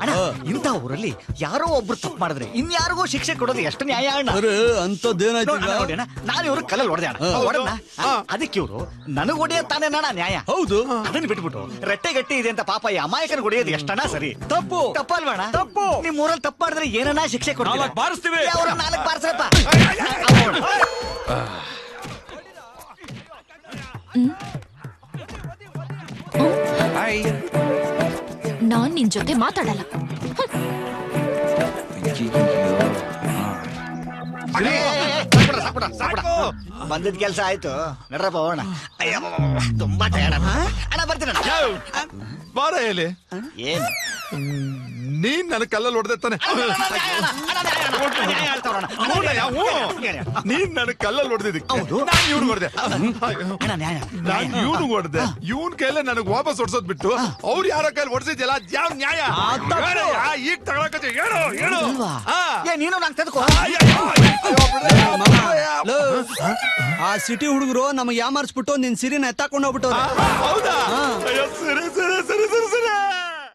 ಅಣ್ಣ. ಇಂಥ ಊರಲ್ಲಿ ಯಾರೋ ಒಬ್ರು ತಪ್ಪು ಮಾಡಿದ್ರೆ ಇನ್ಯಾರಿಗೂ ಶಿಕ್ಷೆ ಕೊಡೋದು ಎಷ್ಟು ನ್ಯಾಯ ಅಣ್ಣ? ಅಂತದ್ದೇನಾಯ್ತು? ನಾನು ಇವ್ರು ಕಲ್ಲಲ್ಲಿ ಹೊಡೆದೆ ಅಣ್ಣ. ಅದಕ್ಕೆ ಇವ್ರು ನನಗ್ ಹೊಡೆಯ ತಾನೇ ಅಣ್ಣ ನ್ಯಾಯ. ಹೌದು. ಅದನ್ನ ಬಿಟ್ಬಿಟ್ಟು ರೆಟ್ಟೆಗಟ್ಟಿ ಇದೆ ಅಂತ ಪಾಪ ಈ ಅಮಾಯಕನ ಹೊಡೆಯೋದು ಎಷ್ಟಣ್ಣ ಸರಿ? ತಪ್ಪು. ತಪ್ಪಲ್ವಣ? ತಪ್ಪು. ನಿಮ್ ಊರಲ್ಲಿ ತಪ್ಪು ಮಾಡಿದ್ರೆ ಏನನ್ನ ಶಿಕ್ಷೆ ಕೊಡ್ತೀವಿ? ಬಾರಿಸ್ತೀವಿ. ಅವ್ರ 4 ಬಾರಿಸಪ್ಪ. ನಾನ್ ನಿನ್ ಜೊತೆ ಮಾತಾಡಲ್ಲ. ಬಂದಿದ್ ಕೆಲ್ಸ ಆಯ್ತು ನಡ್ರಪ್ಪ ಹೋಗೋಣ. ಅಯ್ಯೋ ತುಂಬಾ ಟಯರ್ಡ್ ಅಣ್ಣ ಬರ್ತೀನಿ ಬಾರ ಹೇಳಿ ಏನ್ ನೀನ್ ನನ್ನ ಕಲ್ಲಲ್ಲಿ ಹೊಡೆದೆ ತಾನೆ. ನೀನ್ ನನ್ನ ಕಲ್ಲಲ್ಲಿ ಹೊಡೆದಿದ್ದಕ್ಕೆ ನಾನು ಇವ್ನು ಹೊಡೆದೆ. ನಾನು ಇವ್ನು ಹೊಡೆದೆ. ಇವನ್ ಕೈಲೇ ನನಗ್ ವಾಪಸ್ ಹೊಡ್ಸೋದ್ ಬಿಟ್ಟು ಅವ್ರು ಯಾರ ಕೈಲಿ ಹೊಡ್ಸಿದ್ಯಲ್ಲ ಯಾವ ನ್ಯಾಯ? ಈಗ ತಗೊಳಕತ್ತಿ ಹೇಳು ಹೇಳು. ನೀನು ನಂಗೆ ತೆಗೆದುಕೋ. ಆ ಸಿಟಿ ಹುಡುಗರು ನಮಗೆ ಯಾಮಾರಿಸ್ಬಿಟ್ಟು ನಿನ್ ಸಿರಿನ ಎತ್ತಾಕೊಂಡು ಹೋಗ್ಬಿಟ್ಟು. ಹೌದಾ? ಸರಿ ಸರಿ ಸರಿ